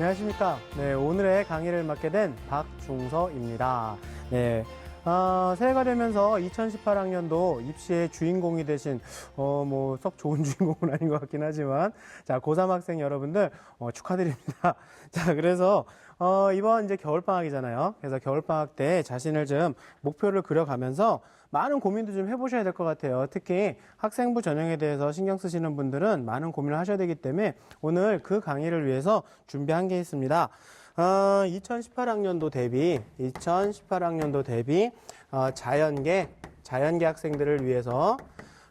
안녕하십니까. 네, 오늘의 강의를 맡게 된 박중서입니다. 네. 새해가 되면서 2018학년도 입시의 주인공이 되신, 썩 좋은 주인공은 아닌 것 같긴 하지만, 자, 고3 학생 여러분들, 축하드립니다. 자, 그래서, 이번 이제 겨울방학이잖아요. 그래서 겨울방학 때 자신을 좀 목표를 그려가면서 많은 고민도 좀 해보셔야 될 것 같아요. 특히 학생부 전형에 대해서 신경 쓰시는 분들은 많은 고민을 하셔야 되기 때문에 오늘 그 강의를 위해서 준비한 게 있습니다. 2018학년도 대비 자연계 학생들을 위해서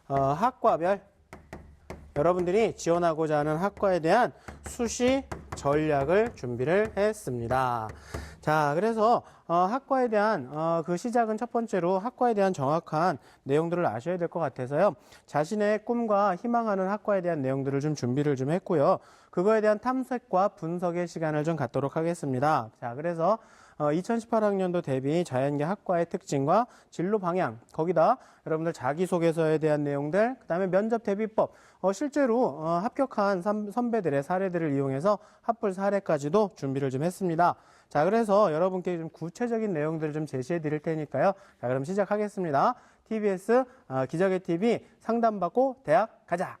학과별 여러분들이 지원하고자 하는 학과에 대한 수시 전략을 준비를 했습니다. 자, 그래서 학과에 대한 그 시작은 첫 번째로 학과에 대한 정확한 내용들을 아셔야 될 것 같아서요. 자신의 꿈과 희망하는 학과에 대한 내용들을 좀 준비를 좀 했고요. 그거에 대한 탐색과 분석의 시간을 좀 갖도록 하겠습니다. 자, 그래서 2018학년도 대비 자연계 학과의 특징과 진로 방향, 거기다 여러분들 자기소개서에 대한 내용들, 그 다음에 면접 대비법, 실제로 합격한 선배들의 사례들을 이용해서 합불 사례까지도 준비를 좀 했습니다. 자, 그래서 여러분께 좀 구체적인 내용들을 좀 제시해 드릴 테니까요. 자, 그럼 시작하겠습니다. TBS 기적의 TV 상담받고 대학 가자.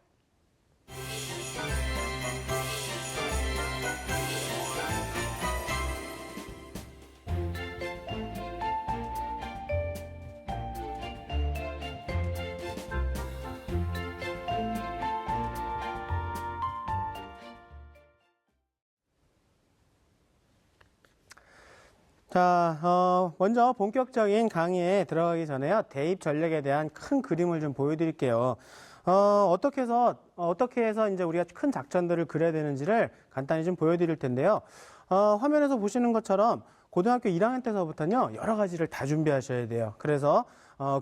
자, 먼저 본격적인 강의에 들어가기 전에요. 대입 전략에 대한 큰 그림을 좀 보여드릴게요. 어떻게 해서 이제 우리가 큰 작전들을 그려야 되는지를 간단히 좀 보여드릴 텐데요. 화면에서 보시는 것처럼 고등학교 1학년 때서부터는요, 여러 가지를 다 준비하셔야 돼요. 그래서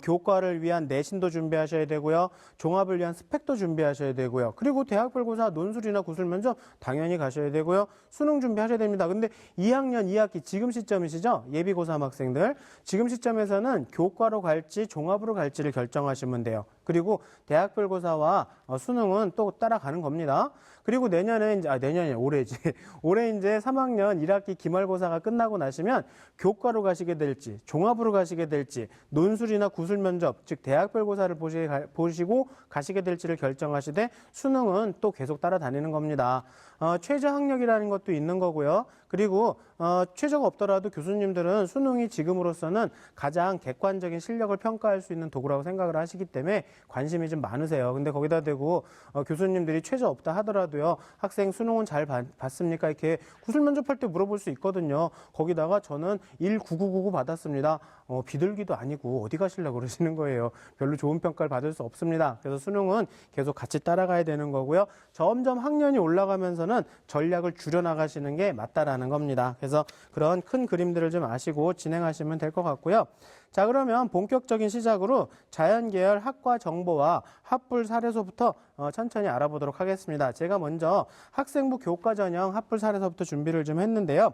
교과를 위한 내신도 준비하셔야 되고요. 종합을 위한 스펙도 준비하셔야 되고요. 그리고 대학별고사 논술이나 구술면접 당연히 가셔야 되고요. 수능 준비하셔야 됩니다. 근데 2학년 2학기 지금 시점이시죠? 예비 고3 학생들. 지금 시점에서는 교과로 갈지 종합으로 갈지를 결정하시면 돼요. 그리고 대학별고사와 수능은 또 따라가는 겁니다. 그리고 올해지. 올해 이제 3학년 1학기 기말고사가 끝나고 나시면 교과로 가시게 될지, 종합으로 가시게 될지, 논술이나 구술 면접, 즉 대학별고사를 보시고 가시게 될지를 결정하시되 수능은 또 계속 따라다니는 겁니다. 최저 학력이라는 것도 있는 거고요. 그리고 최저가 없더라도 교수님들은 수능이 지금으로서는 가장 객관적인 실력을 평가할 수 있는 도구라고 생각을 하시기 때문에 관심이 좀 많으세요. 근데 거기다 대고 교수님들이 최저 없다 하더라도요. 학생 수능은 잘 봤습니까? 이렇게 구술 면접할 때 물어볼 수 있거든요. 거기다가 저는 19999 받았습니다. 비둘기도 아니고 어디 가시려고 그러시는 거예요. 별로 좋은 평가를 받을 수 없습니다. 그래서 수능은 계속 같이 따라가야 되는 거고요. 점점 학년이 올라가면서는 전략을 줄여나가시는 게 맞다라는 겁니다. 그래서 그런 큰 그림들을 좀 아시고 진행하시면 될 것 같고요. 자, 그러면 본격적인 시작으로 자연계열 학과 정보와 합불 사례서부터 천천히 알아보도록 하겠습니다. 제가 먼저 학생부 교과 전형 합불 사례서부터 준비를 좀 했는데요.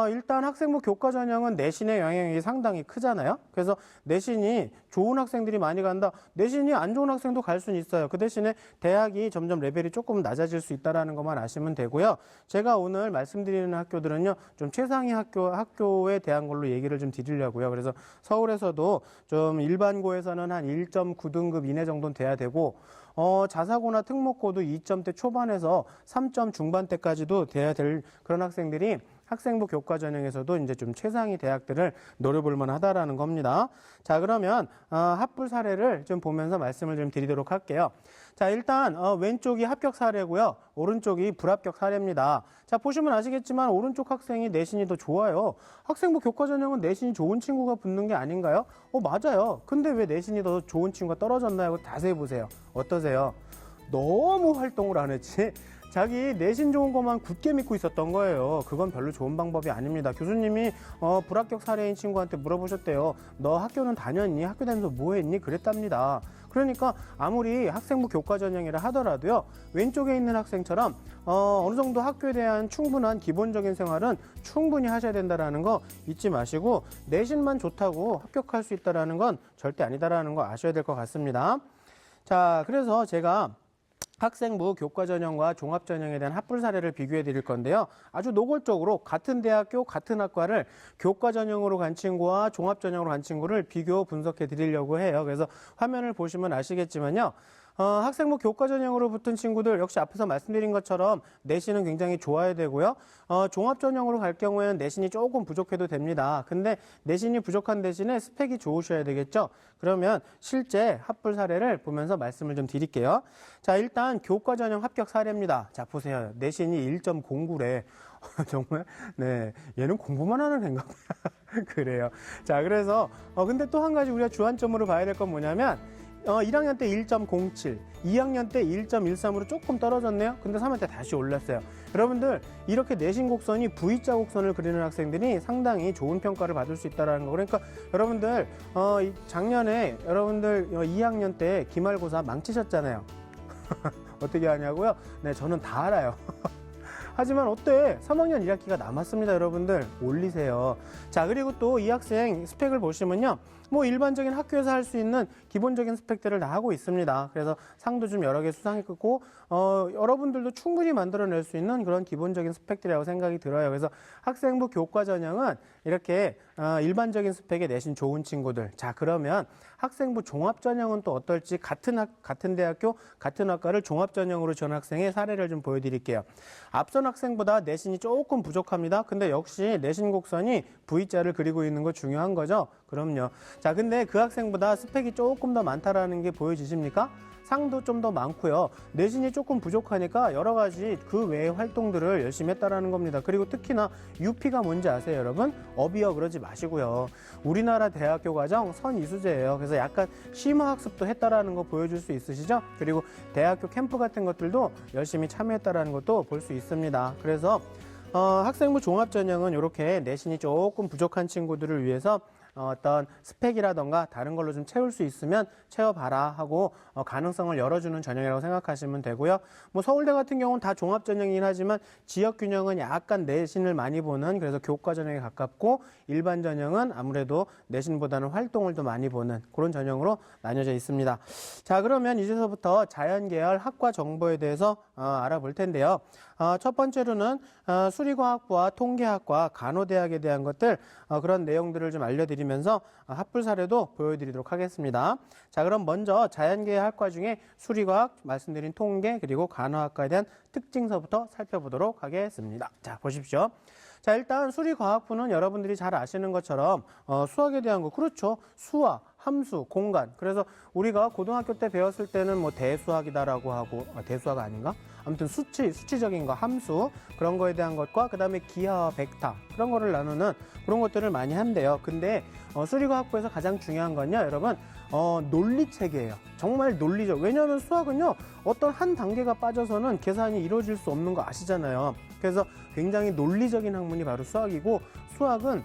일단 학생부 교과 전형은 내신의 영향이 상당히 크잖아요. 그래서 내신이 좋은 학생들이 많이 간다. 내신이 안 좋은 학생도 갈 수는 있어요. 그 대신에 대학이 점점 레벨이 조금 낮아질 수 있다는 것만 아시면 되고요. 제가 오늘 말씀드리는 학교들은요, 좀 최상위 학교에 대한 걸로 얘기를 좀 드리려고요. 그래서 서울에서도 좀 일반고에서는 한 1.9등급 이내 정도는 돼야 되고, 자사고나 특목고도 2점대 초반에서 3점 중반대까지도 돼야 될 그런 학생들이 학생부 교과 전형에서도 이제 좀 최상위 대학들을 노려볼 만하다라는 겁니다. 자, 그러면 합불 사례를 좀 보면서 말씀을 좀 드리도록 할게요. 자, 일단 왼쪽이 합격 사례고요. 오른쪽이 불합격 사례입니다. 자, 보시면 아시겠지만 오른쪽 학생이 내신이 더 좋아요. 학생부 교과 전형은 내신이 좋은 친구가 붙는 게 아닌가요? 맞아요. 근데 왜 내신이 더 좋은 친구가 떨어졌나요? 자세히 보세요. 어떠세요? 너무 활동을 안 했지. 자기 내신 좋은 것만 굳게 믿고 있었던 거예요. 그건 별로 좋은 방법이 아닙니다. 교수님이 불합격 사례인 친구한테 물어보셨대요. 너 학교는 다녔니? 학교 다니면서 뭐 했니? 그랬답니다. 그러니까 아무리 학생부 교과 전형이라 하더라도요. 왼쪽에 있는 학생처럼 어느 정도 학교에 대한 충분한 기본적인 생활은 충분히 하셔야 된다는 거 잊지 마시고 내신만 좋다고 합격할 수 있다는 건 절대 아니다라는 거 아셔야 될 것 같습니다. 자, 그래서 제가 학생부 교과전형과 종합전형에 대한 합불 사례를 비교해 드릴 건데요. 아주 노골적으로 같은 대학교, 같은 학과를 교과전형으로 간 친구와 종합전형으로 간 친구를 비교 분석해 드리려고 해요. 그래서 화면을 보시면 아시겠지만요. 학생부 교과전형으로 붙은 친구들 역시 앞에서 말씀드린 것처럼 내신은 굉장히 좋아야 되고요. 종합전형으로 갈 경우에는 내신이 조금 부족해도 됩니다. 근데 내신이 부족한 대신에 스펙이 좋으셔야 되겠죠. 그러면 실제 합불 사례를 보면서 말씀을 좀 드릴게요. 자, 일단 교과전형 합격 사례입니다. 자, 보세요. 내신이 1.09래. 정말, 네. 얘는 공부만 하는 애인가 봐요. 그래요. 자, 그래서, 근데 또 한 가지 우리가 주안점으로 봐야 될 건 뭐냐면, 1학년 때 1.07, 2학년 때 1.13으로 조금 떨어졌네요. 근데 3학년 때 다시 올랐어요. 여러분들 이렇게 내신 곡선이 V자 곡선을 그리는 학생들이 상당히 좋은 평가를 받을 수 있다는 거. 그러니까 여러분들 작년에 여러분들 2학년 때 기말고사 망치셨잖아요. 어떻게 하냐고요? 네, 저는 다 알아요. 하지만 어때? 3학년 1학기가 남았습니다, 여러분들. 올리세요. 자, 그리고 또 이 학생 스펙을 보시면요. 뭐 일반적인 학교에서 할 수 있는 기본적인 스펙들을 다 하고 있습니다. 그래서 상도 좀 여러 개 수상했고, 여러분들도 충분히 만들어낼 수 있는 그런 기본적인 스펙들이라고 생각이 들어요. 그래서 학생부 교과 전형은 이렇게 일반적인 스펙에 내신 좋은 친구들. 자, 그러면 학생부 종합 전형은 또 어떨지 같은 대학교, 같은 학과를 종합 전형으로 지원 학생의 사례를 좀 보여드릴게요. 앞선 학생보다 내신이 조금 부족합니다. 근데 역시 내신 곡선이 V자를 그리고 있는 거 중요한 거죠. 그럼요. 자, 근데 그 학생보다 스펙이 조금 더 많다라는 게 보여지십니까? 상도 좀 더 많고요. 내신이 조금 부족하니까 여러 가지 그 외의 활동들을 열심히 했다라는 겁니다. 그리고 특히나 UP가 뭔지 아세요, 여러분? 업이요, 그러지 마시고요. 우리나라 대학교 과정 선이수제예요. 그래서 약간 심화학습도 했다라는 거 보여줄 수 있으시죠? 그리고 대학교 캠프 같은 것들도 열심히 참여했다라는 것도 볼 수 있습니다. 그래서 학생부 종합전형은 이렇게 내신이 조금 부족한 친구들을 위해서 어떤 스펙이라던가 다른 걸로 좀 채울 수 있으면 채워봐라 하고 가능성을 열어주는 전형이라고 생각하시면 되고요. 뭐 서울대 같은 경우는 다 종합전형이긴 하지만 지역균형은 약간 내신을 많이 보는, 그래서 교과전형에 가깝고, 일반 전형은 아무래도 내신보다는 활동을 더 많이 보는 그런 전형으로 나뉘어져 있습니다. 자, 그러면 이제서부터 자연계열 학과 정보에 대해서 알아볼 텐데요. 첫 번째로는 수리과학부와 통계학과, 간호대학에 대한 것들, 그런 내용들을 좀 알려드리면서 합불 사례도 보여드리도록 하겠습니다. 자, 그럼 먼저 자연계열 학과 중에 수리과학, 말씀드린 통계, 그리고 간호학과에 대한 특징서부터 살펴보도록 하겠습니다. 자, 보십시오. 자, 일단 수리과학부는 여러분들이 잘 아시는 것처럼 수학에 대한 거, 그렇죠. 수학, 함수, 공간. 그래서 우리가 고등학교 때 배웠을 때는 뭐 대수학이다라고 하고, 대수학 아닌가? 아무튼 수치적인 거, 함수, 그런 거에 대한 것과 그다음에 기하와 벡터, 그런 거를 나누는 그런 것들을 많이 한대요. 근데 수리과학부에서 가장 중요한 건요, 여러분, 논리체계예요. 정말 논리적. 왜냐하면 수학은요, 어떤 한 단계가 빠져서는 계산이 이루어질 수 없는 거 아시잖아요. 그래서 굉장히 논리적인 학문이 바로 수학이고, 수학은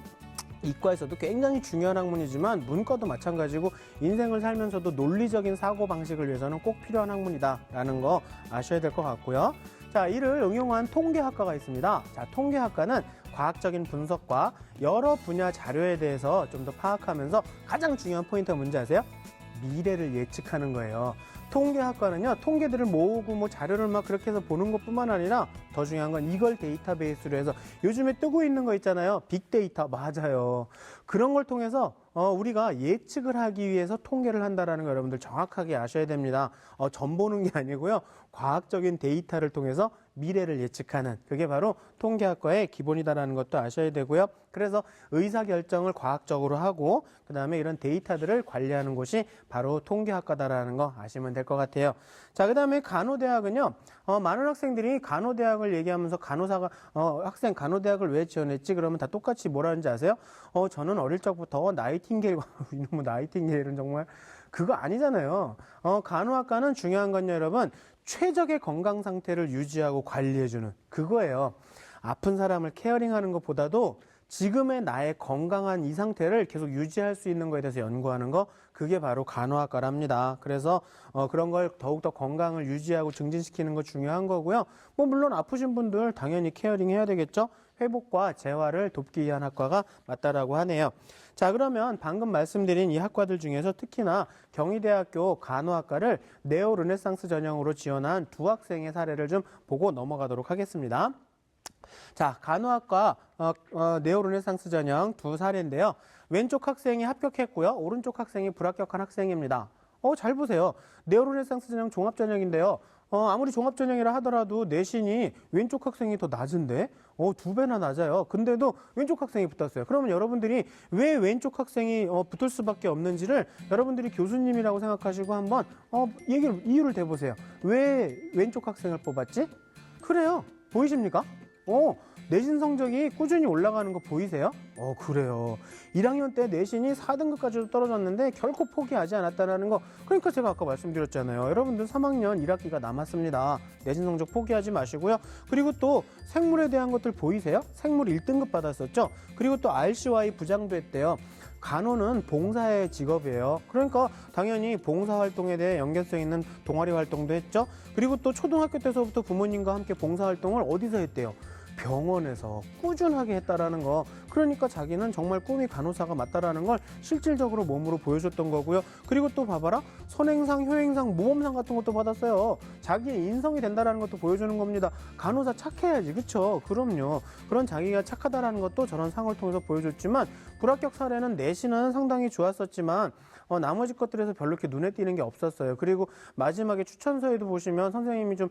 이과에서도 굉장히 중요한 학문이지만 문과도 마찬가지고 인생을 살면서도 논리적인 사고방식을 위해서는 꼭 필요한 학문이다라는 거 아셔야 될 것 같고요. 자, 이를 응용한 통계학과가 있습니다. 자, 통계학과는 과학적인 분석과 여러 분야 자료에 대해서 좀 더 파악하면서 가장 중요한 포인트가 뭔지 아세요? 미래를 예측하는 거예요. 통계학과는요, 통계들을 모으고 뭐 자료를 막 그렇게 해서 보는 것뿐만 아니라 더 중요한 건 이걸 데이터베이스로 해서 요즘에 뜨고 있는 거 있잖아요. 빅데이터. 맞아요. 그런 걸 통해서 우리가 예측을 하기 위해서 통계를 한다라는 거 여러분들 정확하게 아셔야 됩니다. 점 보는 게 아니고요. 과학적인 데이터를 통해서 미래를 예측하는, 그게 바로 통계학과의 기본이다라는 것도 아셔야 되고요. 그래서 의사결정을 과학적으로 하고 그 다음에 이런 데이터들을 관리하는 곳이 바로 통계학과다라는 거 아시면 될 것 같아요. 자, 그 다음에 간호대학은요. 많은 학생들이 간호대학을 얘기하면서 간호사가 학생 간호대학을 왜 지원했지? 그러면 다 똑같이 뭐라는지 아세요? 저는 어릴 적부터 나이팅게일, 이놈의 나이팅게일은 정말 그거 아니잖아요. 간호학과는 중요한 건요, 여러분, 최적의 건강 상태를 유지하고 관리해주는 그거예요. 아픈 사람을 케어링하는 것보다도 지금의 나의 건강한 이 상태를 계속 유지할 수 있는 거에 대해서 연구하는 거, 그게 바로 간호학과랍니다. 그래서 그런 걸 더욱더 건강을 유지하고 증진시키는 거 중요한 거고요. 뭐 물론 아프신 분들 당연히 케어링 해야 되겠죠. 회복과 재활을 돕기 위한 학과가 맞다라고 하네요. 자, 그러면 방금 말씀드린 이 학과들 중에서 특히나 경희대학교 간호학과를 네오 르네상스 전형으로 지원한 두 학생의 사례를 좀 보고 넘어가도록 하겠습니다. 자, 간호학과 네오 르네상스 전형 두 사례인데요. 왼쪽 학생이 합격했고요. 오른쪽 학생이 불합격한 학생입니다. 잘 보세요. 네오 르네상스 전형 종합 전형인데요. 아무리 종합 전형이라 하더라도 내신이 왼쪽 학생이 더 낮은데 2배나 낮아요. 근데도 왼쪽 학생이 붙었어요. 그러면 여러분들이 왜 왼쪽 학생이 붙을 수밖에 없는지를 여러분들이 교수님이라고 생각하시고 한번 이유를 대보세요. 왜 왼쪽 학생을 뽑았지? 그래요. 보이십니까? 내신 성적이 꾸준히 올라가는 거 보이세요? 그래요. 1학년 때 내신이 4등급까지도 떨어졌는데 결코 포기하지 않았다는 거. 그러니까 제가 아까 말씀드렸잖아요. 여러분들 3학년 1학기가 남았습니다. 내신 성적 포기하지 마시고요. 그리고 또 생물에 대한 것들 보이세요? 생물 1등급 받았었죠? 그리고 또 RCY 부장도 했대요. 간호는 봉사의 직업이에요. 그러니까 당연히 봉사활동에 대해 연계성 있는 동아리 활동도 했죠. 그리고 또 초등학교 때서부터 부모님과 함께 봉사활동을 어디서 했대요? 병원에서 꾸준하게 했다라는 거. 그러니까 자기는 정말 꿈이 간호사가 맞다라는 걸 실질적으로 몸으로 보여줬던 거고요. 그리고 또 봐봐라. 선행상, 효행상, 모범상 같은 것도 받았어요. 자기의 인성이 된다라는 것도 보여주는 겁니다. 간호사 착해야지, 그쵸? 그럼요. 그런 자기가 착하다라는 것도 저런 상을 통해서 보여줬지만 불합격 사례는 내신은 상당히 좋았었지만 나머지 것들에서 별로 이렇게 눈에 띄는 게 없었어요. 그리고 마지막에 추천서에도 보시면 선생님이 좀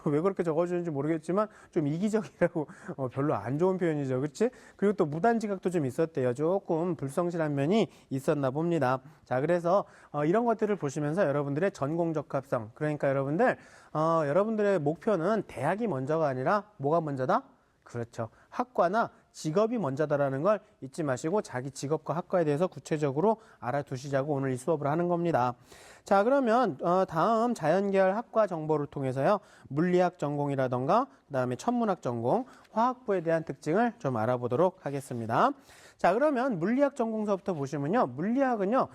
왜 그렇게 적어주는지 모르겠지만 좀 이기적이라고 별로 안 좋은 표현이죠. 그치? 그리고 또 무단지각도 좀 있었대요. 조금 불성실한 면이 있었나 봅니다. 자, 그래서 이런 것들을 보시면서 여러분들의 전공 적합성, 그러니까 여러분들의 목표는 대학이 먼저가 아니라 뭐가 먼저다? 그렇죠. 학과나 직업이 먼저다라는 걸 잊지 마시고 자기 직업과 학과에 대해서 구체적으로 알아두시자고 오늘 이 수업을 하는 겁니다. 자, 그러면 다음 자연계열 학과 정보를 통해서요. 물리학 전공이라던가 그다음에 천문학 전공, 화학부에 대한 특징을 좀 알아보도록 하겠습니다. 자, 그러면 물리학 전공서부터 보시면요. 물리학은요.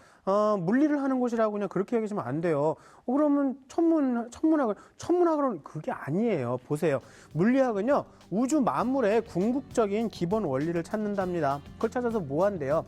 물리를 하는 곳이라고 그냥 그렇게 얘기하시면 안 돼요. 그러면 천문학은 그게 아니에요. 보세요. 물리학은요. 우주 만물의 궁극적인 기본 원리를 찾는답니다. 그걸 찾아서 뭐 한대요?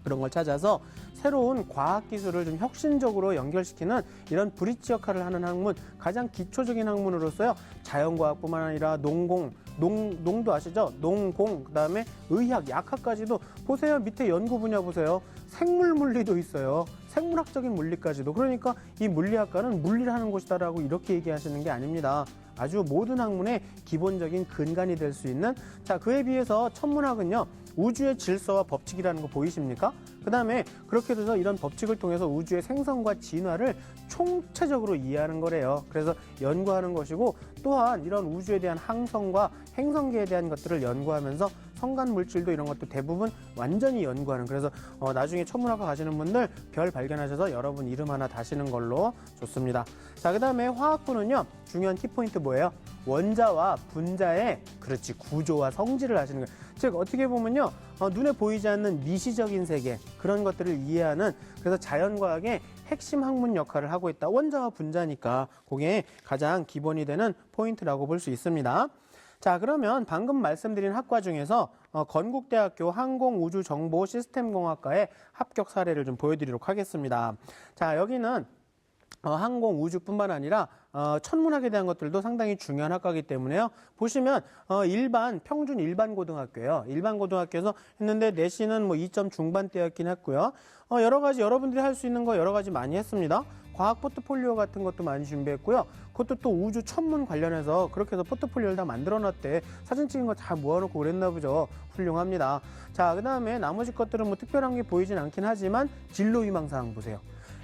그런 걸 찾아서 새로운 과학기술을 좀 혁신적으로 연결시키는 이런 브릿지 역할을 하는 학문, 가장 기초적인 학문으로서요. 자연과학뿐만 아니라 농도 아시죠? 농공, 그다음에 의학, 약학까지도 보세요. 밑에 연구 분야 보세요. 생물물리도 있어요. 생물학적인 물리까지도. 그러니까 이 물리학과는 물리를 하는 곳이다라고 이렇게 얘기하시는 게 아닙니다. 아주 모든 학문의 기본적인 근간이 될 수 있는, 자, 그에 비해서 천문학은요. 우주의 질서와 법칙이라는 거 보이십니까? 그 다음에 그렇게 돼서 이런 법칙을 통해서 우주의 생성과 진화를 총체적으로 이해하는 거래요. 그래서 연구하는 것이고, 또한 이런 우주에 대한 항성과 행성계에 대한 것들을 연구하면서 성간 물질도 이런 것도 대부분 완전히 연구하는, 그래서 나중에 천문학과 가시는 분들 별 발견하셔서 여러분 이름 하나 다시는 걸로 좋습니다. 자, 그 다음에 화학부는요. 중요한 키포인트 뭐예요? 원자와 분자의 구조와 성질을 아시는 거예요. 즉 어떻게 보면요. 눈에 보이지 않는 미시적인 세계, 그런 것들을 이해하는, 그래서 자연과학의 핵심 학문 역할을 하고 있다. 원자와 분자니까 그게 가장 기본이 되는 포인트라고 볼 수 있습니다. 자, 그러면 방금 말씀드린 학과 중에서 건국대학교 항공우주정보시스템공학과의 합격 사례를 좀 보여드리도록 하겠습니다. 자, 여기는 항공우주뿐만 아니라 천문학에 대한 것들도 상당히 중요한 학과이기 때문에요. 보시면 평균 일반 고등학교예요. 일반 고등학교에서 했는데 내신은 2점 중반대였긴 했고요. 여러 가지 여러분들이 할 수 있는 거 여러 가지 많이 했습니다. 과학 포트폴리오 같은 것도 많이 준비했고요. 그것도 또 우주 천문 관련해서 그렇게 해서 포트폴리오를 다 만들어놨대. 사진 찍은 거 다 모아놓고 그랬나 보죠. 훌륭합니다. 자, 그 다음에 나머지 것들은 특별한 게 보이진 않긴 하지만 진로 희망사항 보세요.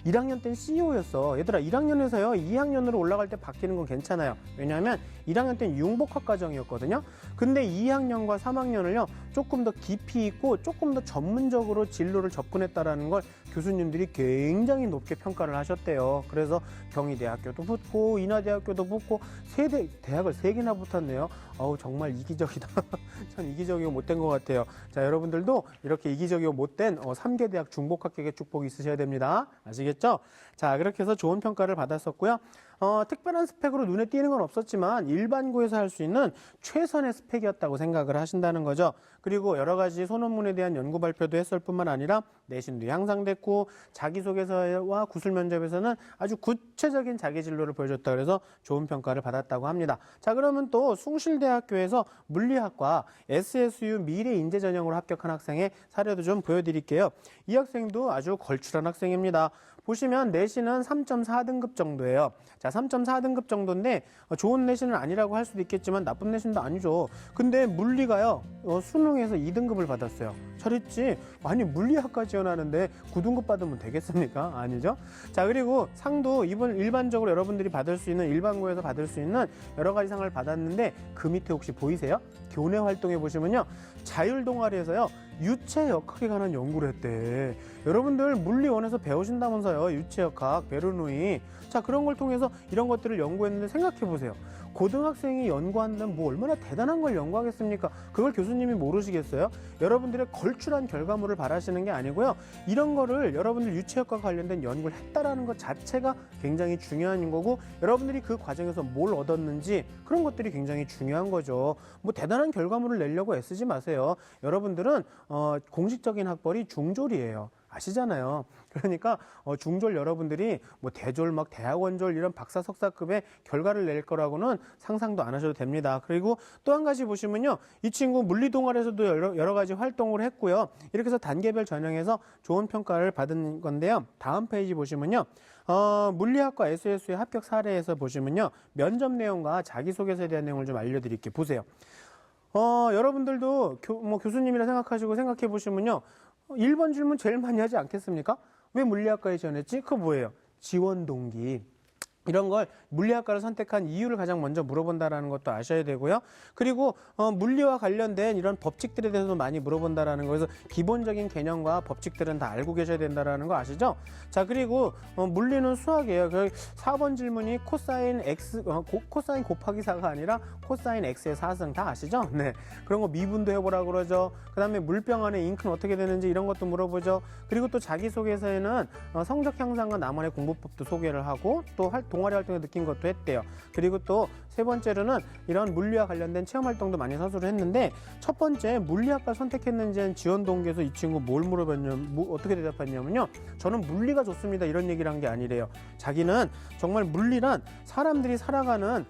1학년 때는 CEO였어. 얘들아, 1학년에서요 2학년으로 올라갈 때 바뀌는 건 괜찮아요. 왜냐하면 1학년 때는 융복학 과정이었거든요. 근데 2학년과 3학년을요 조금 더 깊이 있고 조금 더 전문적으로 진로를 접근했다라는 걸 교수님들이 굉장히 높게 평가를 하셨대요. 그래서 경희대학교도 붙고 인하대학교도 붙고 대학을 3개나 붙었네요. 정말 이기적이다. 참 이기적이고 못된 것 같아요. 자, 여러분들도 이렇게 이기적이고 못된 3개 대학 중복합격의 축복이 있으셔야 됩니다. 아시겠죠? 자, 그렇게 해서 좋은 평가를 받았었고요. 특별한 스펙으로 눈에 띄는 건 없었지만 일반고에서 할 수 있는 최선의 스펙이었다고 생각을 하신다는 거죠. 그리고 여러 가지 소논문에 대한 연구 발표도 했을 뿐만 아니라 내신도 향상됐고 자기소개서와 구술 면접에서는 아주 구체적인 자기 진로를 보여줬다 그래서 좋은 평가를 받았다고 합니다. 자, 그러면 또 숭실대학교에서 물리학과 SSU 미래인재 전형으로 합격한 학생의 사례도 좀 보여드릴게요. 이 학생도 아주 걸출한 학생입니다. 보시면 내신은 3.4등급 정도예요. 자, 3.4등급 정도인데 좋은 내신은 아니라고 할 수도 있겠지만 나쁜 내신도 아니죠. 근데 물리가요. 수능에서 2등급을 받았어요. 잘했지? 아니 물리학과 지원하는데 9등급 받으면 되겠습니까? 아니죠? 자, 그리고 상도 이번 일반적으로 여러분들이 받을 수 있는 일반고에서 받을 수 있는 여러 가지 상을 받았는데 그 밑에 혹시 보이세요? 교내 활동해 보시면요. 자율 동아리에서요. 유체역학에 관한 연구를 했대. 여러분들 물리원에서 배우신다면서요. 유체역학, 베르누이. 자, 그런 걸 통해서 이런 것들을 연구했는데 생각해 보세요. 고등학생이 연구한다면 뭐 얼마나 대단한 걸 연구하겠습니까? 그걸 교수님이 모르시겠어요? 여러분들의 걸출한 결과물을 바라시는 게 아니고요. 이런 거를 여러분들 유체역과 관련된 연구를 했다라는 것 자체가 굉장히 중요한 거고 여러분들이 그 과정에서 뭘 얻었는지 그런 것들이 굉장히 중요한 거죠. 뭐 대단한 결과물을 내려고 애쓰지 마세요. 여러분들은 공식적인 학벌이 중졸이에요. 아시잖아요. 그러니까 중졸 여러분들이 뭐 대졸 막 대학원졸 이런 박사 석사급의 결과를 낼 거라고는 상상도 안 하셔도 됩니다. 그리고 또 한 가지 보시면요. 이 친구 물리 동아리에서도 여러 가지 활동을 했고요. 이렇게 해서 단계별 전형에서 좋은 평가를 받은 건데요. 다음 페이지 보시면요. 물리학과 SSU의 합격 사례에서 보시면요. 면접 내용과 자기소개서에 대한 내용을 좀 알려드릴게요. 보세요. 여러분들도 교수님이라 생각하시고 생각해 보시면요. 1번 질문 제일 많이 하지 않겠습니까? 왜 물리학과에 지원했지? 그거 뭐예요? 지원 동기. 이런 걸 물리학과를 선택한 이유를 가장 먼저 물어본다라는 것도 아셔야 되고요. 그리고 물리와 관련된 이런 법칙들에 대해서도 많이 물어본다라는 거에서 기본적인 개념과 법칙들은 다 알고 계셔야 된다라는 거 아시죠? 자, 그리고 물리는 수학이에요. 4번 질문이 코사인 x 코사인 곱하기 4가 아니라 코사인 x의 4승 다 아시죠? 네. 그런 거 미분도 해보라 그러죠. 그다음에 물병 안에 잉크는 어떻게 되는지 이런 것도 물어보죠. 그리고 또 자기소개서에는 성적 향상과 나만의 공부법도 소개를 하고 또 동아리 활동에 느낀 것도 했대요. 그리고 또 세 번째로는 이런 물리와 관련된 체험 활동도 많이 서술을 했는데 첫 번째 물리학과 선택했는지는 지원 동기에서 이 친구 뭘 물어봤냐면 어떻게 대답했냐면요. 저는 물리가 좋습니다. 이런 얘기를 한 게 아니래요. 자기는 정말 물리란 사람들이 살아가는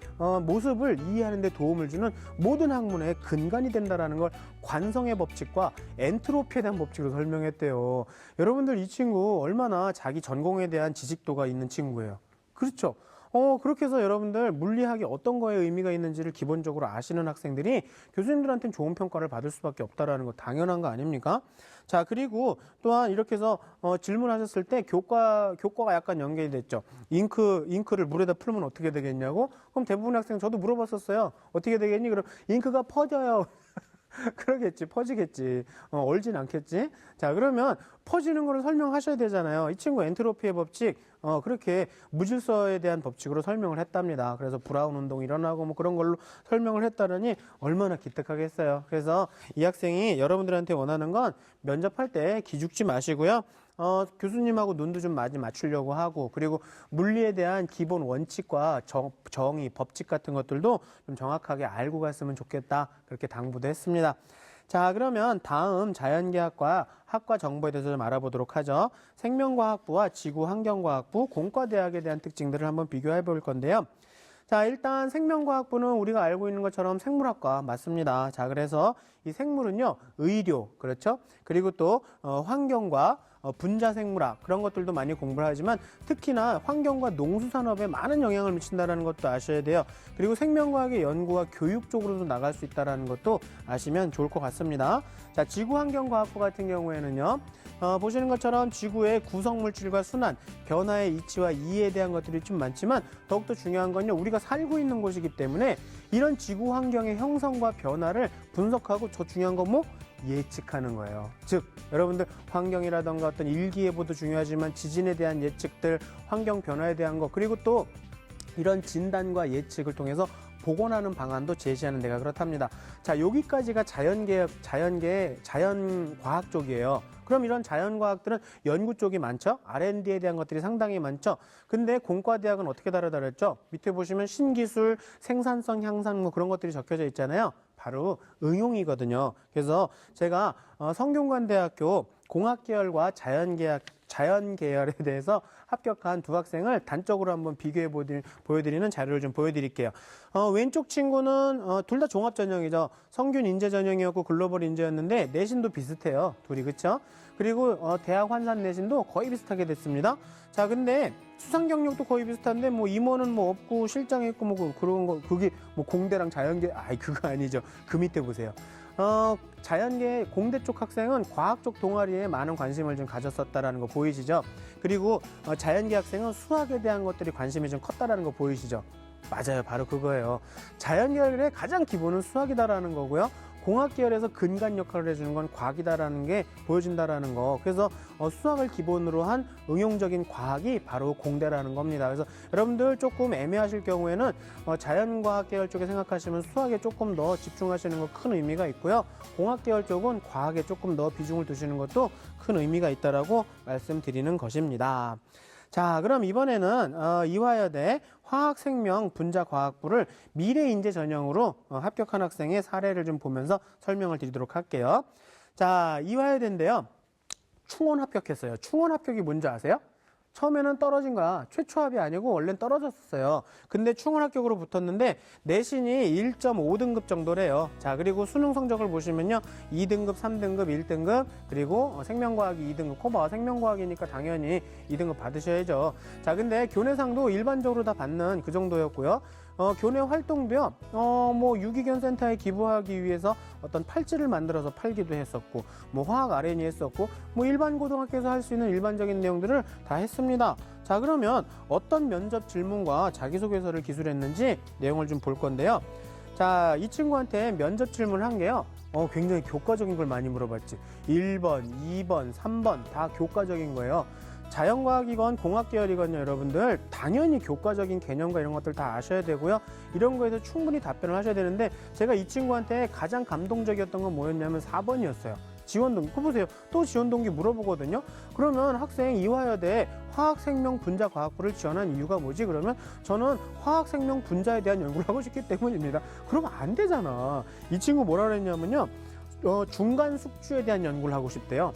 모습을 이해하는 데 도움을 주는 모든 학문의 근간이 된다라는 걸 관성의 법칙과 엔트로피에 대한 법칙으로 설명했대요. 여러분들 이 친구 얼마나 자기 전공에 대한 지식도가 있는 친구예요. 그렇죠. 그렇게 해서 여러분들 물리학이 어떤 거에 의미가 있는지를 기본적으로 아시는 학생들이 교수님들한테는 좋은 평가를 받을 수밖에 없다라는 거 당연한 거 아닙니까? 자, 그리고 또한 이렇게 해서 질문하셨을 때 교과가 약간 연결이 됐죠. 잉크를 물에다 풀면 어떻게 되겠냐고? 그럼 대부분 학생 저도 물어봤었어요. 어떻게 되겠니? 그럼 잉크가 퍼져요. 그러겠지, 퍼지겠지. 얼진 않겠지? 자, 그러면 퍼지는 거를 설명하셔야 되잖아요. 이 친구 엔트로피의 법칙, 그렇게 무질서에 대한 법칙으로 설명을 했답니다. 그래서 브라운 운동이 일어나고 뭐 그런 걸로 설명을 했다더니 얼마나 기특하겠어요. 그래서 이 학생이 여러분들한테 원하는 건 면접할 때 기죽지 마시고요. 교수님하고 눈도 좀 많이 맞추려고 하고 그리고 물리에 대한 기본 원칙과 정의, 법칙 같은 것들도 좀 정확하게 알고 갔으면 좋겠다. 그렇게 당부도 했습니다. 자, 그러면 다음 자연계학과 학과 정보에 대해서 좀 알아보도록 하죠. 생명과학부와 지구환경과학부, 공과대학에 대한 특징들을 한번 비교해 볼 건데요. 자, 일단 생명과학부는 우리가 알고 있는 것처럼 생물학과 맞습니다. 자, 그래서 이 생물은요, 의료, 그렇죠? 그리고 또 환경과 분자생물학 그런 것들도 많이 공부를 하지만 특히나 환경과 농수산업에 많은 영향을 미친다는 것도 아셔야 돼요. 그리고 생명과학의 연구와 교육 쪽으로도 나갈 수 있다는 것도 아시면 좋을 것 같습니다. 자, 지구환경과학부 같은 경우에는요. 보시는 것처럼 지구의 구성물질과 순환, 변화의 이치와 이해에 대한 것들이 좀 많지만 더욱더 중요한 건요. 우리가 살고 있는 곳이기 때문에 이런 지구 환경의 형성과 변화를 분석하고 더 중요한 건 뭐? 예측하는 거예요. 즉 여러분들 환경이라던가 어떤 일기예보도 중요하지만 지진에 대한 예측들, 환경 변화에 대한 거 그리고 또 이런 진단과 예측을 통해서 복원하는 방안도 제시하는 데가 그렇답니다. 자, 여기까지가 자연과학 쪽이에요. 그럼 이런 자연과학들은 연구 쪽이 많죠. R&D에 대한 것들이 상당히 많죠. 근데 공과대학은 어떻게 다르다랬죠? 밑에 보시면 신기술, 생산성 향상 뭐 그런 것들이 적혀져 있잖아요. 바로 응용이거든요. 그래서 제가 성균관대학교 공학계열과 자연계열에 대해서 합격한 두 학생을 단적으로 한번 비교해 보여드리는 자료를 좀 보여드릴게요. 왼쪽 친구는 둘 다 종합 전형이죠. 성균 인재 전형이었고 글로벌 인재였는데 내신도 비슷해요. 둘이 그쵸? 그리고 대학 환산 내신도 거의 비슷하게 됐습니다. 자, 근데 수상 경력도 거의 비슷한데 뭐 임원은 뭐 없고 실장 있고 뭐 그런 거 그게 뭐 공대랑 자연계 그거 아니죠. 그 밑에 보세요. 자연계 공대 쪽 학생은 과학 쪽 동아리에 많은 관심을 좀 가졌었다라는 거 보이시죠? 그리고 자연계 학생은 수학에 대한 것들이 관심이 좀 컸다라는 거 보이시죠? 맞아요. 바로 그거예요. 자연계열의 가장 기본은 수학이다라는 거고요. 공학계열에서 근간 역할을 해주는 건 과학이다라는 게 보여진다라는 거. 그래서 수학을 기본으로 한 응용적인 과학이 바로 공대라는 겁니다. 그래서 여러분들 조금 애매하실 경우에는 자연과학 계열 쪽에 생각하시면 수학에 조금 더 집중하시는 거 큰 의미가 있고요. 공학계열 쪽은 과학에 조금 더 비중을 두시는 것도 큰 의미가 있다라고 말씀드리는 것입니다. 자, 그럼 이번에는 이화여대 화학생명분자과학부를 미래인재 전형으로 합격한 학생의 사례를 좀 보면서 설명을 드리도록 할게요. 자, 이화여대인데요. 충원 합격했어요. 충원 합격이 뭔지 아세요? 처음에는 떨어진 거야. 최초합이 아니고 원래는 떨어졌었어요. 근데 충원 합격으로 붙었는데 내신이 1.5등급 정도래요. 자, 그리고 수능 성적을 보시면요. 2등급, 3등급, 1등급, 그리고 생명과학이 2등급. 코바가 생명과학이니까 당연히 2등급 받으셔야죠. 자, 근데 교내상도 일반적으로 다 받는 그 정도였고요. 교내 활동도요, 뭐 유기견 센터에 기부하기 위해서 어떤 팔찌를 만들어서 팔기도 했었고, 뭐 화학 R&D 했었고, 뭐 일반 고등학교에서 할 수 있는 일반적인 내용들을 다 했습니다. 자, 그러면 어떤 면접 질문과 자기소개서를 기술했는지 내용을 좀 볼 건데요. 자, 이 친구한테 면접 질문을 한 게요. 굉장히 교과적인 걸 많이 물어봤지. 1번, 2번, 3번 다 교과적인 거예요. 자연과학이건 공학계열이건요, 여러분들 당연히 교과적인 개념과 이런 것들 다 아셔야 되고요. 이런 거에서 충분히 답변을 하셔야 되는데 제가 이 친구한테 가장 감동적이었던 건 뭐였냐면 4번이었어요. 지원동기. 그거 보세요. 또 지원동기 물어보거든요. 그러면 학생 이화여대 화학생명분자과학부를 지원한 이유가 뭐지? 그러면 저는 화학생명분자에 대한 연구를 하고 싶기 때문입니다. 그러면 안 되잖아. 이 친구 뭐라 그랬냐면요. 중간 숙주에 대한 연구를 하고 싶대요.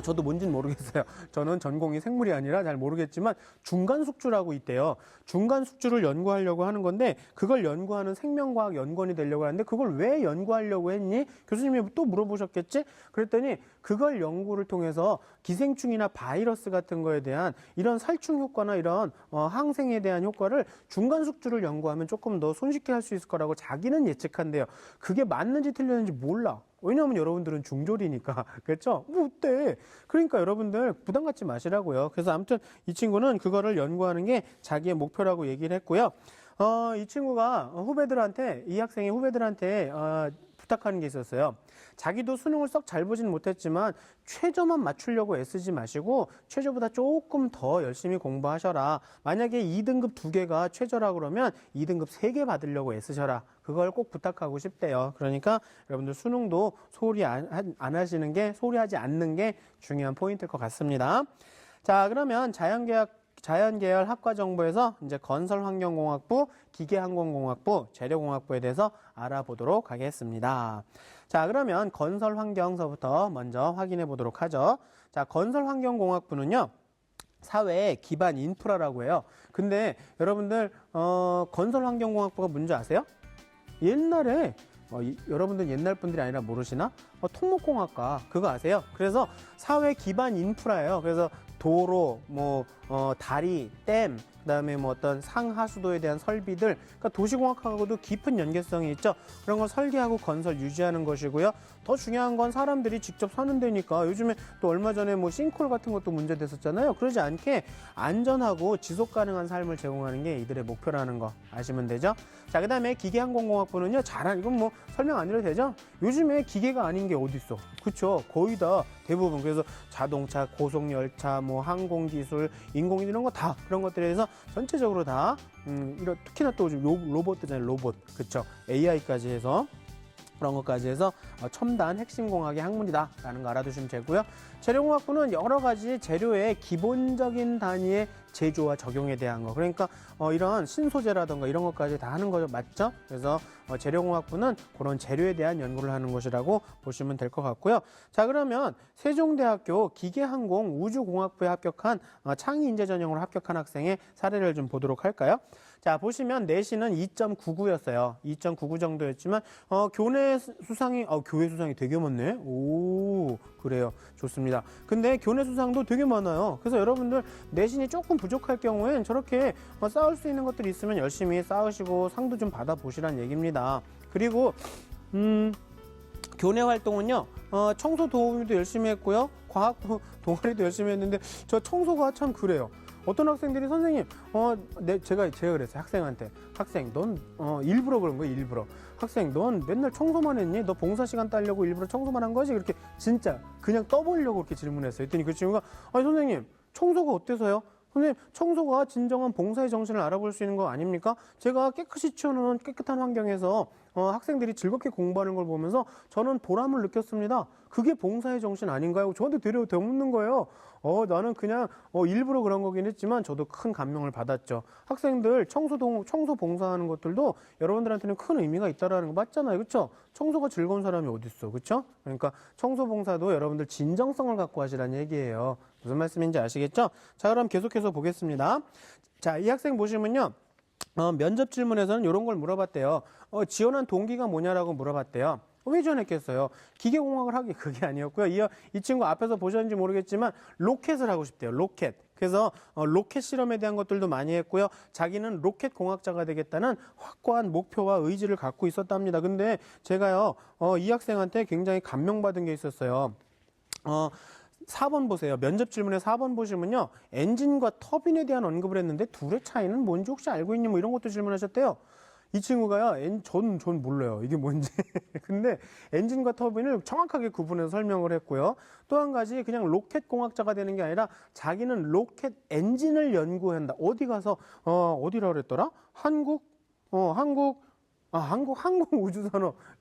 저도 뭔지는 모르겠어요. 저는 전공이 생물이 아니라 잘 모르겠지만 중간 숙주라고 있대요. 중간 숙주를 연구하려고 하는 건데 그걸 연구하는 생명과학 연구원이 되려고 하는데 그걸 왜 연구하려고 했니? 교수님이 또 물어보셨겠지? 그랬더니 그걸 연구를 통해서 기생충이나 바이러스 같은 거에 대한 이런 살충 효과나 이런 항생에 대한 효과를 중간 숙주를 연구하면 조금 더 손쉽게 할 수 있을 거라고 자기는 예측한대요. 그게 맞는지 틀렸는지 몰라. 왜냐하면 여러분들은 중졸이니까. 그렇죠? 뭐 어때? 그러니까 여러분들 부담 갖지 마시라고요. 그래서 아무튼 이 친구는 그거를 연구하는 게 자기의 목표라고 얘기를 했고요. 이 친구가 이 학생이 후배들한테 부탁하는 게 있었어요. 자기도 수능을 썩 잘 보진 못했지만 최저만 맞추려고 애쓰지 마시고 최저보다 조금 더 열심히 공부하셔라. 만약에 2등급 2개가 최저라 그러면 2등급 3개 받으려고 애쓰셔라. 그걸 꼭 부탁하고 싶대요. 그러니까 여러분들 수능도 소홀히 안 하시는 게, 소홀히 하지 않는 게 중요한 포인트일 것 같습니다. 자, 그러면 자연계열 학과정보에서 이제 건설환경공학부, 기계항공공학부, 재료공학부에 대해서 알아보도록 하겠습니다. 자, 그러면 건설환경서부터 먼저 확인해 보도록 하죠. 자, 건설환경공학부는요. 사회의 기반 인프라라고 해요. 근데 여러분들 건설환경공학부가 뭔지 아세요? 옛날에 여러분들 옛날 분들이 아니라 모르시나? 토목공학과 그거 아세요? 그래서 사회 기반 인프라예요. 그래서 도로, 다리, 댐, 그다음에 어떤 상하수도에 대한 설비들, 그러니까 도시공학하고도 깊은 연계성이 있죠. 그런 걸 설계하고 건설 유지하는 것이고요. 더 중요한 건 사람들이 직접 사는 데니까 요즘에 또 얼마 전에 싱크홀 같은 것도 문제됐었잖아요. 그러지 않게 안전하고 지속 가능한 삶을 제공하는 게 이들의 목표라는 거 아시면 되죠. 자, 그다음에 기계항공공학부는요. 이건 설명 안 해도 되죠? 요즘에 기계가 아닌 게 어디 있어? 그렇죠. 거의 다 대부분. 그래서 자동차, 고속열차, 항공기술, 인공지능 이런 거 다 그런 것들에 대해서 전체적으로 다 특히나 또 로봇이잖아요. 로봇. 그렇죠. AI까지 해서 그런 것까지 해서 첨단 핵심공학의 학문이다라는 거 알아두시면 되고요. 재료공학부는 여러 가지 재료의 기본적인 단위의 제조와 적용에 대한 거, 그러니까 이런 신소재라든가 이런 것까지 다 하는 거 맞죠? 그래서 재료공학부는 그런 재료에 대한 연구를 하는 것이라고 보시면 될 것 같고요. 자, 그러면 세종대학교 기계항공우주공학부에 합격한 창의인재 전형으로 합격한 학생의 사례를 좀 보도록 할까요? 자, 보시면 내신은 2.99였어요. 2.99 정도였지만 교내 수상이 교외 수상이 되게 많네. 오, 그래요. 좋습니다. 근데 교내 수상도 되게 많아요. 그래서 여러분들 내신이 조금 부족할 경우엔 저렇게 쌓을 수 있는 것들이 있으면 열심히 쌓으시고 상도 좀 받아보시란 얘기입니다. 그리고 교내 활동은요, 청소 동호회도 열심히 했고요, 과학부 동아리도 열심히 했는데 저 청소가 참 그래요. 어떤 학생들이 선생님, 제가 그랬어요. 학생한테. 학생, 넌 일부러 그런 거야, 일부러. 학생, 넌 맨날 청소만 했니? 너 봉사 시간 따려고 일부러 청소만 한 거지? 그렇게 진짜 그냥 떠보려고 그렇게 질문했어요. 했더니 그 친구가, 아니 선생님, 청소가 어때서요? 선생님, 청소가 진정한 봉사의 정신을 알아볼 수 있는 거 아닙니까? 제가 깨끗이 치워놓은 깨끗한 환경에서 학생들이 즐겁게 공부하는 걸 보면서 저는 보람을 느꼈습니다. 그게 봉사의 정신 아닌가요? 저한테 되묻는 거예요. 나는 그냥 일부러 그런 거긴 했지만 저도 큰 감명을 받았죠. 학생들 청소 봉사하는 것들도 여러분들한테는 큰 의미가 있다라는 거 맞잖아요. 그렇죠? 청소가 즐거운 사람이 어디 있어. 그렇죠? 그러니까 청소 봉사도 여러분들 진정성을 갖고 하시라는 얘기예요. 무슨 말씀인지 아시겠죠? 자, 그럼 계속해서 보겠습니다. 자, 이 학생 보시면요. 면접 질문에서는 이런 걸 물어봤대요. 지원한 동기가 뭐냐라고 물어봤대요. 왜 지원했겠어요? 기계공학을 하기 그게 아니었고요. 이 친구 앞에서 보셨는지 모르겠지만 로켓을 하고 싶대요. 로켓. 그래서 로켓 실험에 대한 것들도 많이 했고요. 자기는 로켓 공학자가 되겠다는 확고한 목표와 의지를 갖고 있었답니다. 근데 제가요, 이 학생한테 굉장히 감명받은 게 있었어요. 4번 보세요. 면접 질문에 4번 보시면요. 엔진과 터빈에 대한 언급을 했는데 둘의 차이는 뭔지 혹시 알고 있니? 뭐 이런 것도 질문하셨대요. 이 친구가요. 전 몰라요. 이게 뭔지. 근데 엔진과 터빈을 정확하게 구분해서 설명을 했고요. 또 한 가지 그냥 로켓 공학자가 되는 게 아니라 자기는 로켓 엔진을 연구한다. 어디 가서 어디라 그랬더라? 한국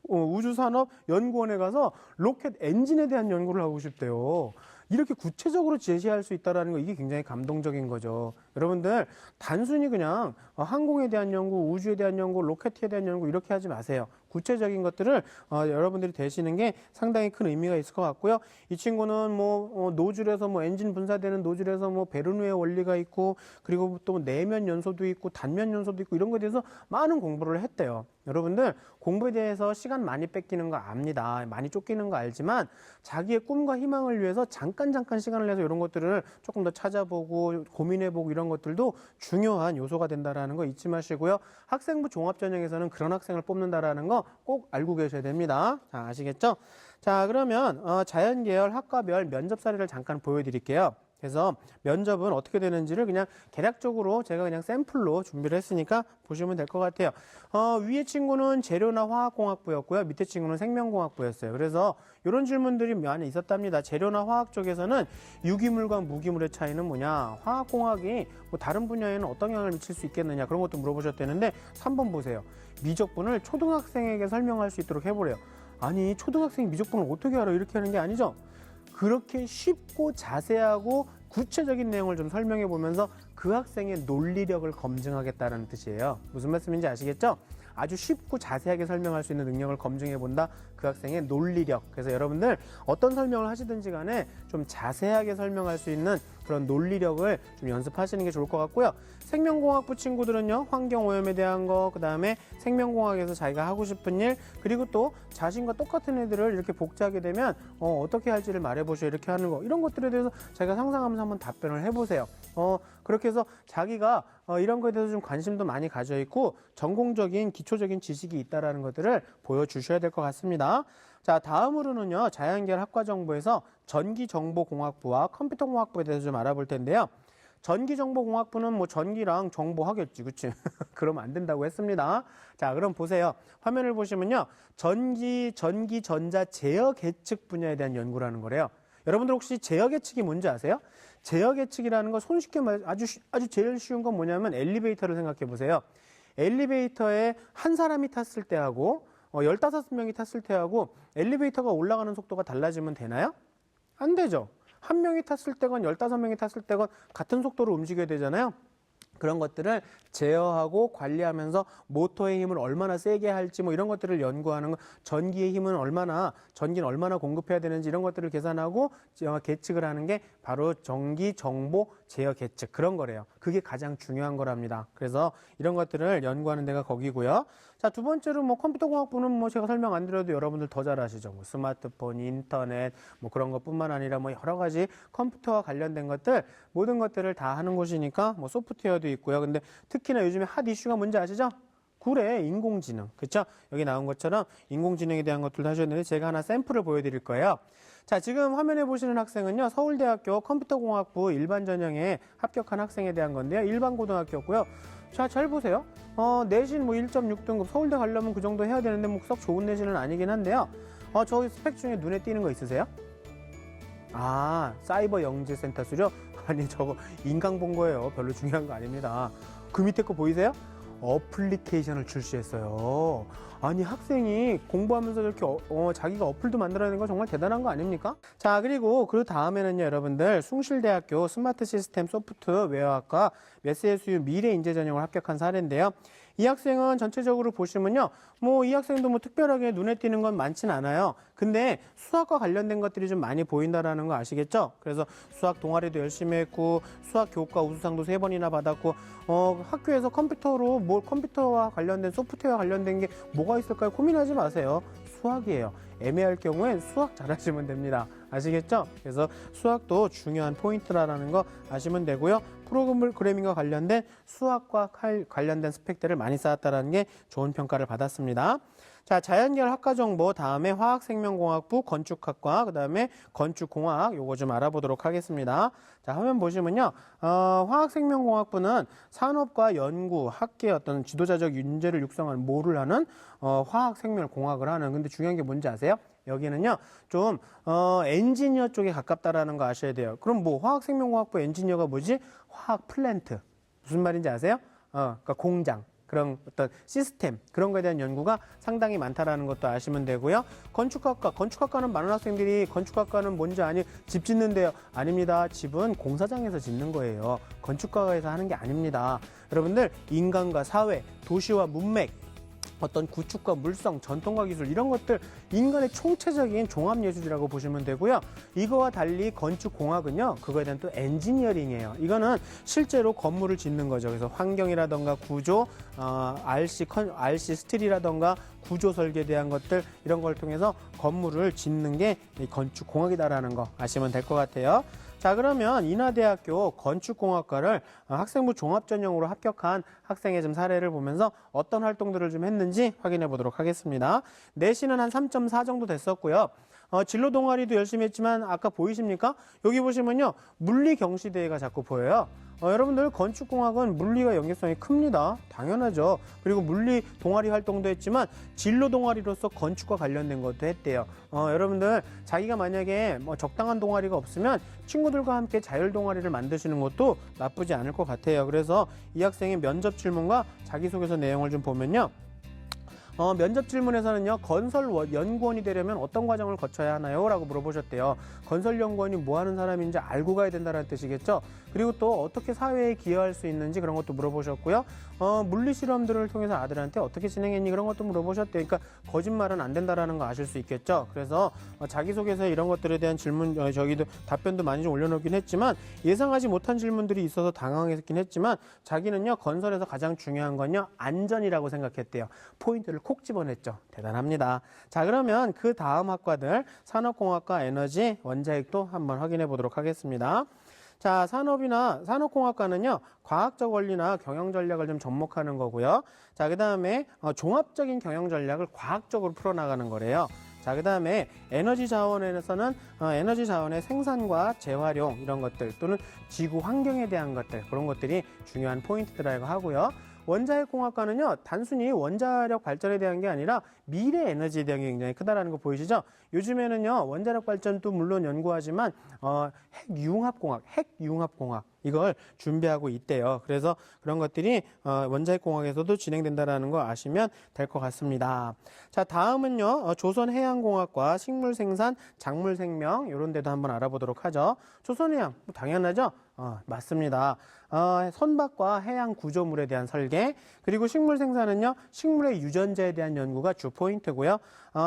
우주산업연구원에 가서 로켓 엔진에 대한 연구를 하고 싶대요. 이렇게 구체적으로 제시할 수 있다는 거, 이게 굉장히 감동적인 거죠. 여러분들 단순히 그냥 항공에 대한 연구, 우주에 대한 연구, 로켓에 대한 연구 이렇게 하지 마세요. 구체적인 것들을 여러분들이 되시는 게 상당히 큰 의미가 있을 것 같고요. 이 친구는 노즐에서 엔진 분사되는 노즐에서 베르누의 원리가 있고, 그리고 또 내면 연소도 있고 단면 연소도 있고 이런 거에 대해서 많은 공부를 했대요. 여러분들 공부에 대해서 시간 많이 뺏기는 거 압니다. 많이 쫓기는 거 알지만 자기의 꿈과 희망을 위해서 잠깐 시간을 내서 이런 것들을 조금 더 찾아보고 고민해보고 이런 것들도 중요한 요소가 된다라는 거 잊지 마시고요. 학생부 종합전형에서는 그런 학생을 뽑는다라는 거 꼭 알고 계셔야 됩니다. 자, 아시겠죠? 자, 그러면 자연계열 학과별 면접 사례를 잠깐 보여드릴게요. 그래서 면접은 어떻게 되는지를 그냥 개략적으로 제가 그냥 샘플로 준비를 했으니까 보시면 될 것 같아요. 위에 친구는 재료나 화학공학부였고요. 밑에 친구는 생명공학부였어요. 그래서 이런 질문들이 많이 있었답니다. 재료나 화학 쪽에서는 유기물과 무기물의 차이는 뭐냐? 화학공학이 다른 분야에는 어떤 영향을 미칠 수 있겠느냐? 그런 것도 물어보셨다는데 3번 보세요. 미적분을 초등학생에게 설명할 수 있도록 해보래요. 아니, 초등학생이 미적분을 어떻게 알아? 이렇게 하는 게 아니죠. 그렇게 쉽고 자세하고 구체적인 내용을 좀 설명해 보면서 그 학생의 논리력을 검증하겠다는 뜻이에요. 무슨 말씀인지 아시겠죠? 아주 쉽고 자세하게 설명할 수 있는 능력을 검증해 본다. 그 학생의 논리력. 그래서 여러분들 어떤 설명을 하시든지 간에 좀 자세하게 설명할 수 있는 그런 논리력을 좀 연습하시는 게 좋을 것 같고요. 생명공학부 친구들은요, 환경오염에 대한 거, 그 다음에 생명공학에서 자기가 하고 싶은 일, 그리고 또 자신과 똑같은 애들을 이렇게 복제하게 되면 어떻게 할지를 말해보시오. 이렇게 하는 거, 이런 것들에 대해서 자기가 상상하면서 한번 답변을 해보세요. 그렇게 해서 자기가 이런 거에 대해서 좀 관심도 많이 가져 있고 전공적인 기초적인 지식이 있다라는 것들을 보여주셔야 될 것 같습니다. 자, 다음으로는요, 자연계열 학과정보에서 전기정보공학부와 컴퓨터공학부에 대해서 좀 알아볼 텐데요. 전기정보공학부는 전기랑 정보 하겠지, 그치? 그러면 안 된다고 했습니다. 자, 그럼 보세요. 화면을 보시면요, 전기, 전자, 제어 계측 분야에 대한 연구라는 거래요. 여러분들 혹시 제어 계측이 뭔지 아세요? 제어 계측이라는 거 손쉽게 아주 제일 쉬운 건 뭐냐면 엘리베이터를 생각해 보세요. 엘리베이터에 한 사람이 탔을 때하고 15명이 탔을 때하고 엘리베이터가 올라가는 속도가 달라지면 되나요? 안 되죠. 한 명이 탔을 때건 15명이 탔을 때건 같은 속도로 움직여야 되잖아요. 그런 것들을 제어하고 관리하면서 모터의 힘을 얼마나 세게 할지 뭐 이런 것들을 연구하는 거, 전기는 얼마나 공급해야 되는지 이런 것들을 계산하고 계측을 하는 게 바로 전기 정보 제어 계측 그런 거래요. 그게 가장 중요한 거랍니다. 그래서 이런 것들을 연구하는 데가 거기고요. 자, 두 번째로 뭐 컴퓨터공학부는 뭐 제가 설명 안 드려도 여러분들 더 잘 아시죠. 뭐 스마트폰, 인터넷 뭐 그런 것뿐만 아니라 뭐 여러 가지 컴퓨터와 관련된 것들 모든 것들을 다 하는 곳이니까 뭐 소프트웨어도 있고요. 근데 특히나 요즘에 핫 이슈가 뭔지 아시죠? 그래, 인공지능. 그렇죠? 여기 나온 것처럼 인공지능에 대한 것들도 하셨는데 제가 하나 샘플을 보여드릴 거예요. 자, 지금 화면에 보시는 학생은요. 서울대학교 컴퓨터공학부 일반 전형에 합격한 학생에 대한 건데요. 일반 고등학교였고요. 자, 잘 보세요. 내신 뭐 1.6등급 서울대 가려면 그 정도 해야 되는데 뭐 썩 좋은 내신은 아니긴 한데요. 저기 스펙 중에 눈에 띄는 거 있으세요? 아, 사이버 영재센터 수료? 아니, 저거 인강 본 거예요. 별로 중요한 거 아닙니다. 그 밑에 거 보이세요? 어플리케이션을 출시했어요. 아니, 학생이 공부하면서 저렇게 자기가 어플도 만들어내는 거 정말 대단한 거 아닙니까? 자, 그리고 그 다음에는요, 여러분들 숭실대학교 스마트 시스템 소프트웨어학과 메스에스유 미래인재 전형을 합격한 사례인데요. 이 학생은 전체적으로 보시면요, 뭐 이 학생도 뭐 특별하게 눈에 띄는 건 많진 않아요. 근데 수학과 관련된 것들이 좀 많이 보인다라는 거 아시겠죠? 그래서 수학 동아리도 열심히 했고 수학 교과 우수상도 3번이나 받았고 학교에서 컴퓨터와 관련된 소프트웨어 관련된 게 뭐가 있을까요? 고민하지 마세요. 수학이에요. 애매할 경우엔 수학 잘하시면 됩니다. 아시겠죠? 그래서 수학도 중요한 포인트라는 거 아시면 되고요. 프로그래밍과 관련된 수학과 관련된 스펙들을 많이 쌓았다는 게 좋은 평가를 받았습니다. 자, 자연계열 학과 정보 다음에 화학생명공학부 건축학과 그다음에 건축공학 요거 좀 알아보도록 하겠습니다. 자, 화면 보시면요. 화학생명공학부는 산업과 연구, 학계의 어떤 지도자적 인재를 육성하는 뭐를 하는 화학생명공학을 하는 근데 중요한 게 뭔지 아세요? 여기는요, 좀, 엔지니어 쪽에 가깝다라는 거 아셔야 돼요. 그럼 뭐, 화학생명공학부 엔지니어가 뭐지? 화학 플랜트. 무슨 말인지 아세요? 그러니까 공장. 그런 어떤 시스템. 그런 거에 대한 연구가 상당히 많다라는 것도 아시면 되고요. 건축학과는 많은 학생들이 건축학과는 뭔지 집 짓는데요. 아닙니다. 집은 공사장에서 짓는 거예요. 건축과에서 하는 게 아닙니다. 여러분들, 인간과 사회, 도시와 문맥, 어떤 구축과 물성, 전통과 기술 이런 것들 인간의 총체적인 종합예술이라고 보시면 되고요. 이거와 달리 건축공학은요. 그거에 대한 또 엔지니어링이에요. 이거는 실제로 건물을 짓는 거죠. 그래서 환경이라던가 구조, RC 스틸이라던가 구조 설계에 대한 것들 이런 걸 통해서 건물을 짓는 게 건축공학이다라는 거 아시면 될 것 같아요. 자, 그러면 인하대학교 건축공학과를 학생부 종합전형으로 합격한 학생의 좀 사례를 보면서 어떤 활동들을 좀 했는지 확인해 보도록 하겠습니다. 내신은 한 3.4 정도 됐었고요. 진로 동아리도 열심히 했지만 아까 보이십니까? 여기 보시면요. 물리 경시대회가 자꾸 보여요. 여러분들 건축공학은 물리가 연계성이 큽니다. 당연하죠. 그리고 물리 동아리 활동도 했지만 진로 동아리로서 건축과 관련된 것도 했대요. 여러분들 자기가 만약에 적당한 동아리가 없으면 친구들과 함께 자율 동아리를 만드시는 것도 나쁘지 않을 것 같아요. 그래서 이 학생의 면접 질문과 자기소개서 내용을 좀 보면요. 면접 질문에서는요, 건설연구원이 되려면 어떤 과정을 거쳐야 하나요? 라고 물어보셨대요. 건설연구원이 뭐 하는 사람인지 알고 가야 된다는 뜻이겠죠? 그리고 또 어떻게 사회에 기여할 수 있는지 그런 것도 물어보셨고요. 물리 실험들을 통해서 아들한테 어떻게 진행했니? 그런 것도 물어보셨대요. 그러니까 거짓말은 안 된다라는 거 아실 수 있겠죠? 그래서 자기소개서 이런 것들에 대한 질문, 저기도 답변도 많이 좀 올려놓긴 했지만 예상하지 못한 질문들이 있어서 당황했긴 했지만 자기는요, 건설에서 가장 중요한 건요, 안전이라고 생각했대요. 포인트를 콕 집어냈죠. 대단합니다. 자, 그러면 그 다음 학과들 산업공학과 에너지 원자핵도 한번 확인해 보도록 하겠습니다. 자, 산업공학과는요, 과학적 원리나 경영 전략을 좀 접목하는 거고요. 자, 그 다음에 종합적인 경영 전략을 과학적으로 풀어나가는 거래요. 자, 그 다음에 에너지 자원에서는 에너지 자원의 생산과 재활용 이런 것들 또는 지구 환경에 대한 것들 그런 것들이 중요한 포인트들이라고 하고요. 원자핵공학과는요, 단순히 원자력 발전에 대한 게 아니라 미래 에너지에 대한 게 굉장히 크다라는 거 보이시죠? 요즘에는요, 원자력 발전도 물론 연구하지만 핵융합공학 이걸 준비하고 있대요. 그래서 그런 것들이 원자핵공학에서도 진행된다라는 거 아시면 될 것 같습니다. 자, 다음은요, 조선해양공학과 식물생산, 작물생명 이런 데도 한번 알아보도록 하죠. 조선해양 당연하죠? 맞습니다. 선박과 해양 구조물에 대한 설계, 그리고 식물 생산은요, 식물의 유전자에 대한 연구가 주 포인트고요.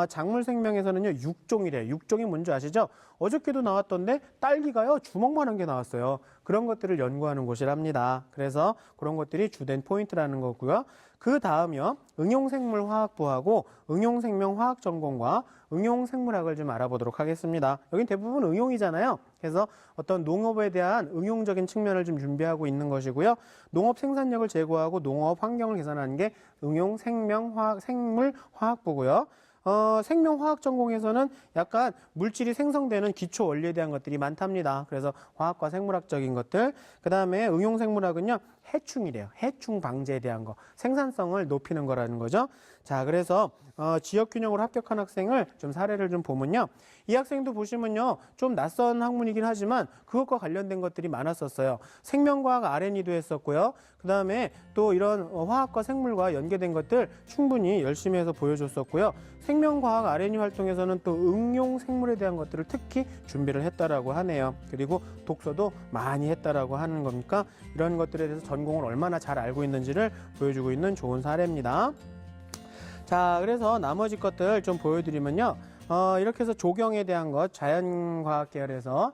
작물 생명에서는요, 육종이래요. 육종이 뭔지 아시죠? 어저께도 나왔던데 딸기가요, 주먹만한 게 나왔어요. 그런 것들을 연구하는 곳이랍니다. 그래서 그런 것들이 주된 포인트라는 거고요. 그 다음이요, 응용생물화학부하고 응용생명화학전공과 응용생물학을 좀 알아보도록 하겠습니다. 여긴 대부분 응용이잖아요. 그래서 어떤 농업에 대한 응용적인 측면을 좀 준비하고 있는 것이고요. 농업 생산력을 제고하고 농업 환경을 개선하는 게 응용생물화학부고요. 생명화학 전공에서는 약간 물질이 생성되는 기초 원리에 대한 것들이 많답니다. 그래서 화학과 생물학적인 것들. 그 다음에 응용생물학은요, 해충이래요. 해충 방제에 대한 거. 생산성을 높이는 거라는 거죠. 자, 그래서 지역균형으로 합격한 학생을 좀 사례를 좀 보면요. 이 학생도 보시면요, 좀 낯선 학문이긴 하지만 그것과 관련된 것들이 많았었어요. 생명과학 R&E도 했었고요. 그 다음에 또 이런 화학과 생물과 연계된 것들 충분히 열심히 해서 보여줬었고요. 생명과학 R&E 활동에서는 또 응용생물에 대한 것들을 특히 준비를 했다라고 하네요. 그리고 독서도 많이 했다라고 하는 겁니까? 이런 것들에 대해서 전공을 얼마나 잘 알고 있는지를 보여주고 있는 좋은 사례입니다. 자, 그래서 나머지 것들 좀 보여드리면요. 이렇게 해서 조경에 대한 것, 자연과학 계열에서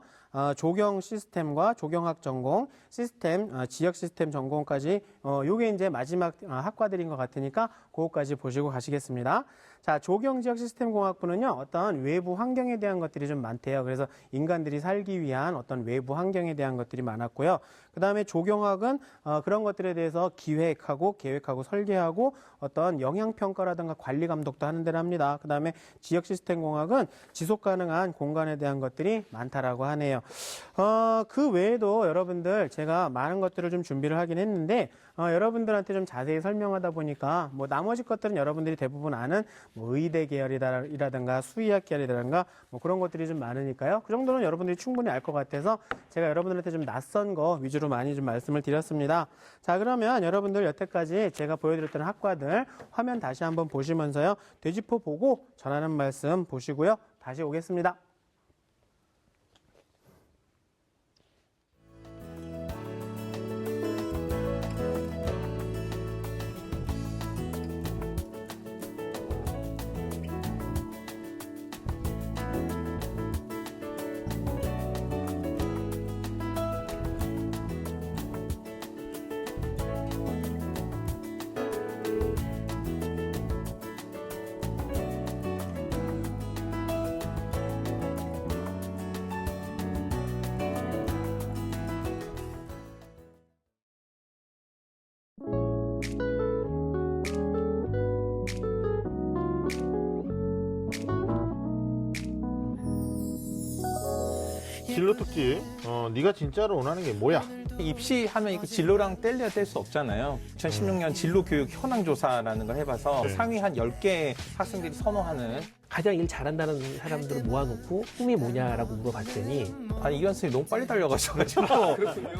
조경 시스템과 조경학 전공, 시스템, 지역 시스템 전공까지, 요게 이제 마지막 학과들인 것 같으니까 그거까지 보시고 가시겠습니다. 자, 조경 지역 시스템 공학부는요, 어떤 외부 환경에 대한 것들이 좀 많대요. 그래서 인간들이 살기 위한 어떤 외부 환경에 대한 것들이 많았고요. 그 다음에 조경학은 그런 것들에 대해서 기획하고 계획하고 설계하고 어떤 영향평가라든가 관리 감독도 하는 데를 합니다. 그 다음에 지역 시스템 공학은 지속 가능한 공간에 대한 것들이 많다라고 하네요. 그 외에도 여러분들 제가 많은 것들을 좀 준비를 하긴 했는데 여러분들한테 좀 자세히 설명하다 보니까 뭐 나머지 것들은 여러분들이 대부분 아는 뭐 의대 계열이라든가 수의학 계열이라든가 뭐 그런 것들이 좀 많으니까요. 그 정도는 여러분들이 충분히 알 것 같아서 제가 여러분들한테 좀 낯선 거 위주로 많이 좀 말씀을 드렸습니다. 자, 그러면 여러분들 여태까지 제가 보여드렸던 학과들 화면 다시 한번 보시면서요. 되짚어 보고 전하는 말씀 보시고요. 다시 오겠습니다. 진로 특집, 네가 진짜로 원하는 게 뭐야? 입시하면 이거 진로랑 뗄래야 뗄 수 없잖아요. 2016년 진로교육 현황조사라는 걸 해봐서 네. 상위 한 10개 학생들이 선호하는 가장 일 잘한다는 사람들을 모아놓고 꿈이 뭐냐라고 물어봤더니 아니 이현 선생님 너무 빨리 달려가셔가지고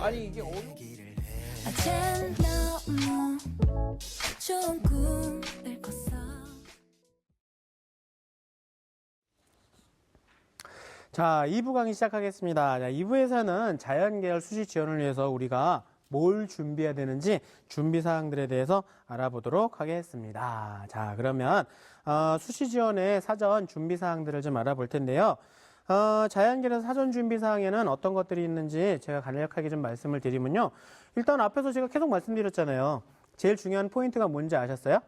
아니 이게 어젠 너무 좋은 꿈을 꿨어. 자, 2부 강의 시작하겠습니다. 자, 2부에서는 자연계열 수시 지원을 위해서 우리가 뭘 준비해야 되는지 준비 사항들에 대해서 알아보도록 하겠습니다. 자, 그러면 수시 지원의 사전 준비 사항들을 좀 알아볼 텐데요. 자연계열 사전 준비 사항에는 어떤 것들이 있는지 제가 간략하게 좀 말씀을 드리면요. 일단 앞에서 제가 계속 말씀드렸잖아요. 제일 중요한 포인트가 뭔지 아셨어요?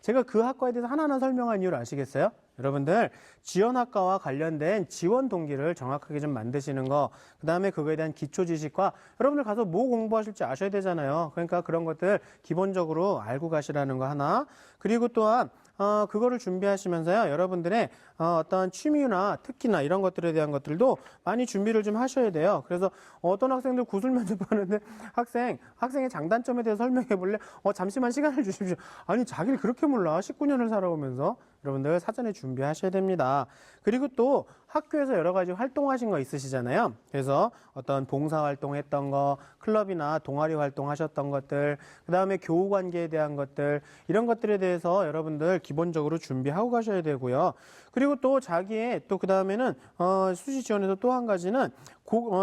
제가 그 학과에 대해서 하나하나 설명한 이유를 아시겠어요? 여러분들 지원학과와 관련된 지원 동기를 정확하게 좀 만드시는 거, 그 다음에 그거에 대한 기초 지식과 여러분들 가서 뭐 공부하실지 아셔야 되잖아요. 그러니까 그런 것들 기본적으로 알고 가시라는 거 하나. 그리고 또한 그거를 준비하시면서요, 여러분들의 어떤 취미나 특기나 이런 것들에 대한 것들도 많이 준비를 좀 하셔야 돼요. 그래서 어떤 학생들 구술 면접하는데 학생의 장단점에 대해서 설명해 볼래? 잠시만 시간을 주십시오. 아니, 자기를 그렇게 몰라. 19년을 살아오면서. 여러분들 사전에 준비하셔야 됩니다. 그리고 또 학교에서 여러 가지 활동하신 거 있으시잖아요. 그래서 어떤 봉사활동 했던 거, 클럽이나 동아리 활동하셨던 것들, 그 다음에 교우 관계에 대한 것들, 이런 것들에 대해서 여러분들 기본적으로 준비하고 가셔야 되고요. 그리고 또 자기의 또 그 다음에는 수시 지원에서 또 한 가지는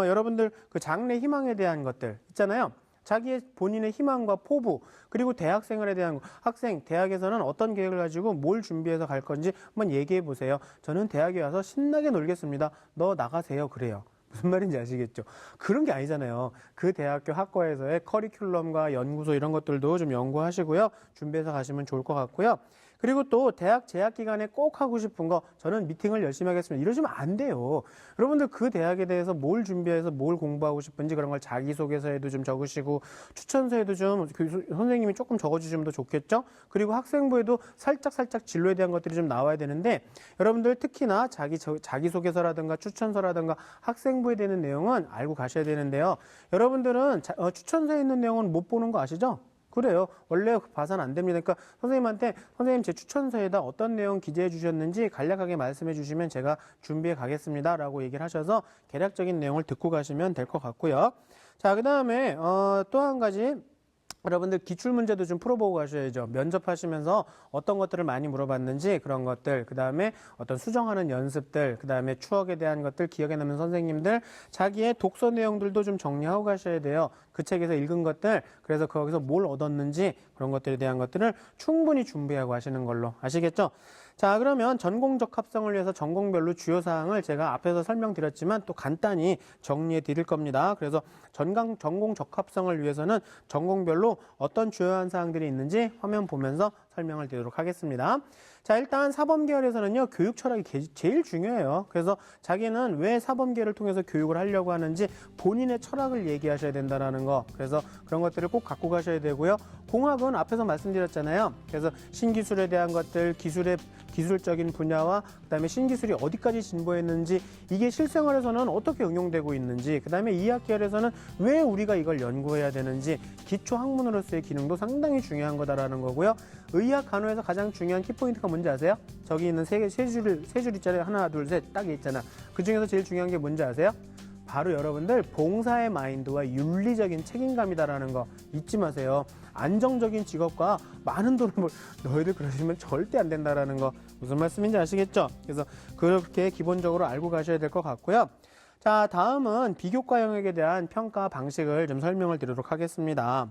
여러분들 그 장래 희망에 대한 것들 있잖아요. 자기의 본인의 희망과 포부, 그리고 대학 생활에 대한 거. 학생, 대학에서는 어떤 계획을 가지고 뭘 준비해서 갈 건지 한번 얘기해 보세요. 저는 대학에 와서 신나게 놀겠습니다. 너 나가세요. 그래요. 무슨 말인지 아시겠죠? 그런 게 아니잖아요. 그 대학교 학과에서의 커리큘럼과 연구소 이런 것들도 좀 연구하시고요. 준비해서 가시면 좋을 것 같고요. 그리고 또 대학 재학 기간에 꼭 하고 싶은 거, 저는 미팅을 열심히 하겠습니다. 이러시면 안 돼요. 여러분들 그 대학에 대해서 뭘 준비해서 뭘 공부하고 싶은지 그런 걸 자기소개서에도 좀 적으시고, 추천서에도 좀 선생님이 조금 적어주시면 더 좋겠죠? 그리고 학생부에도 살짝 진로에 대한 것들이 좀 나와야 되는데, 여러분들 특히나 자기소개서라든가 추천서라든가 학생부에 대한 내용은 알고 가셔야 되는데요. 여러분들은 추천서에 있는 내용은 못 보는 거 아시죠? 그래요. 원래 봐서는 안 됩니다. 그러니까 선생님한테 선생님 제 추천서에다 어떤 내용 기재해 주셨는지 간략하게 말씀해 주시면 제가 준비해 가겠습니다 라고 얘기를 하셔서 개략적인 내용을 듣고 가시면 될 것 같고요. 자, 그 다음에 또 한 가지 여러분들 기출문제도 좀 풀어보고 가셔야죠. 면접하시면서 어떤 것들을 많이 물어봤는지 그런 것들, 그 다음에 어떤 수정하는 연습들, 그 다음에 추억에 대한 것들, 기억에 남는 선생님들, 자기의 독서 내용들도 좀 정리하고 가셔야 돼요. 그 책에서 읽은 것들, 그래서 거기서 뭘 얻었는지 그런 것들에 대한 것들을 충분히 준비하고 하시는 걸로. 아시겠죠? 자, 그러면 전공 적합성을 위해서 전공별로 주요 사항을 제가 앞에서 설명드렸지만 또 간단히 정리해 드릴 겁니다. 그래서 전공 적합성을 위해서는 전공별로 어떤 주요한 사항들이 있는지 화면 보면서 설명을 드리도록 하겠습니다. 자, 일단 사범계열에서는요, 교육 철학이 제일 중요해요. 그래서 자기는 왜 사범계열을 통해서 교육을 하려고 하는지 본인의 철학을 얘기하셔야 된다는 거. 그래서 그런 것들을 꼭 갖고 가셔야 되고요. 공학은 앞에서 말씀드렸잖아요. 그래서 신기술에 대한 것들, 기술적인 분야와 그다음에 신기술이 어디까지 진보했는지, 이게 실생활에서는 어떻게 응용되고 있는지, 그다음에 이학계열에서는 왜 우리가 이걸 연구해야 되는지, 기초 학문으로서의 기능도 상당히 중요한 거다라는 거고요. 의학 간호에서 가장 중요한 키포인트가 뭔지 아세요? 저기 있는 세 줄 있잖아요. 하나, 둘, 셋 딱 있잖아. 그 중에서 제일 중요한 게 뭔지 아세요? 바로 여러분들 봉사의 마인드와 윤리적인 책임감이다라는 거 잊지 마세요. 안정적인 직업과 많은 돈을 너희들 그러시면 절대 안 된다라는 거 무슨 말씀인지 아시겠죠? 그래서 그렇게 기본적으로 알고 가셔야 될 것 같고요. 자, 다음은 비교과 영역에 대한 평가 방식을 좀 설명을 드리도록 하겠습니다.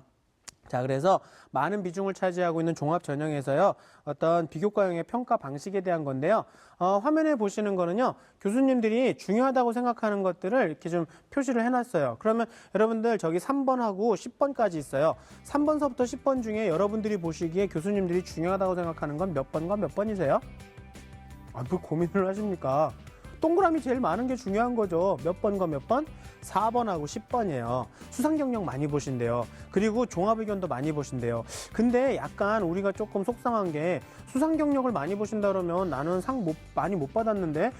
자, 그래서 많은 비중을 차지하고 있는 종합 전형에서요, 어떤 비교과형의 평가 방식에 대한 건데요. 화면에 보시는 거는요, 교수님들이 중요하다고 생각하는 것들을 이렇게 좀 표시를 해놨어요. 그러면 여러분들 저기 3번하고 10번까지 있어요. 3번서부터 10번 중에 여러분들이 보시기에 교수님들이 중요하다고 생각하는 건 몇 번과 몇 번이세요? 뭐 고민을 하십니까? 동그라미 제일 많은 게 중요한 거죠. 몇 번과 몇 번? 4번하고 10번이에요. 수상 경력 많이 보신대요. 그리고 종합 의견도 많이 보신대요. 근데 약간 우리가 조금 속상한 게 수상 경력을 많이 보신다 그러면 나는 상 많이 못 받았는데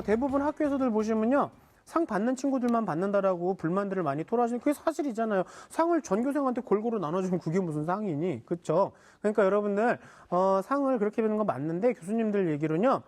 대부분 학교에서들 보시면요. 상 받는 친구들만 받는다라고 불만들을 많이 토로하시는, 그게 사실이잖아요. 상을 전교생한테 골고루 나눠주면 그게 무슨 상이니? 그렇죠? 그러니까 여러분들 상을 그렇게 받는 건 맞는데 교수님들 얘기로는요.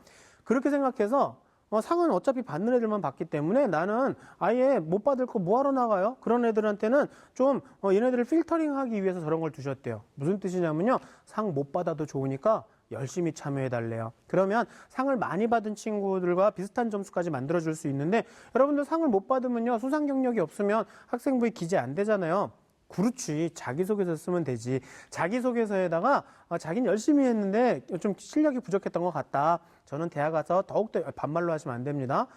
그렇게 생각해서 상은 어차피 받는 애들만 받기 때문에 나는 아예 못 받을 거 뭐하러 나가요? 그런 애들한테는 좀 얘네들을 필터링하기 위해서 저런 걸 두셨대요. 무슨 뜻이냐면요. 상 못 받아도 좋으니까 열심히 참여해달래요. 그러면 상을 많이 받은 친구들과 비슷한 점수까지 만들어줄 수 있는데, 여러분들 상을 못 받으면요. 수상 경력이 없으면 학생부에 기재 안 되잖아요. 그렇지. 자기소개서 쓰면 되지. 자기소개서에다가 자기는 열심히 했는데 좀 실력이 부족했던 것 같다. 저는 대학 가서 더욱더 반말로 하시면 안 됩니다.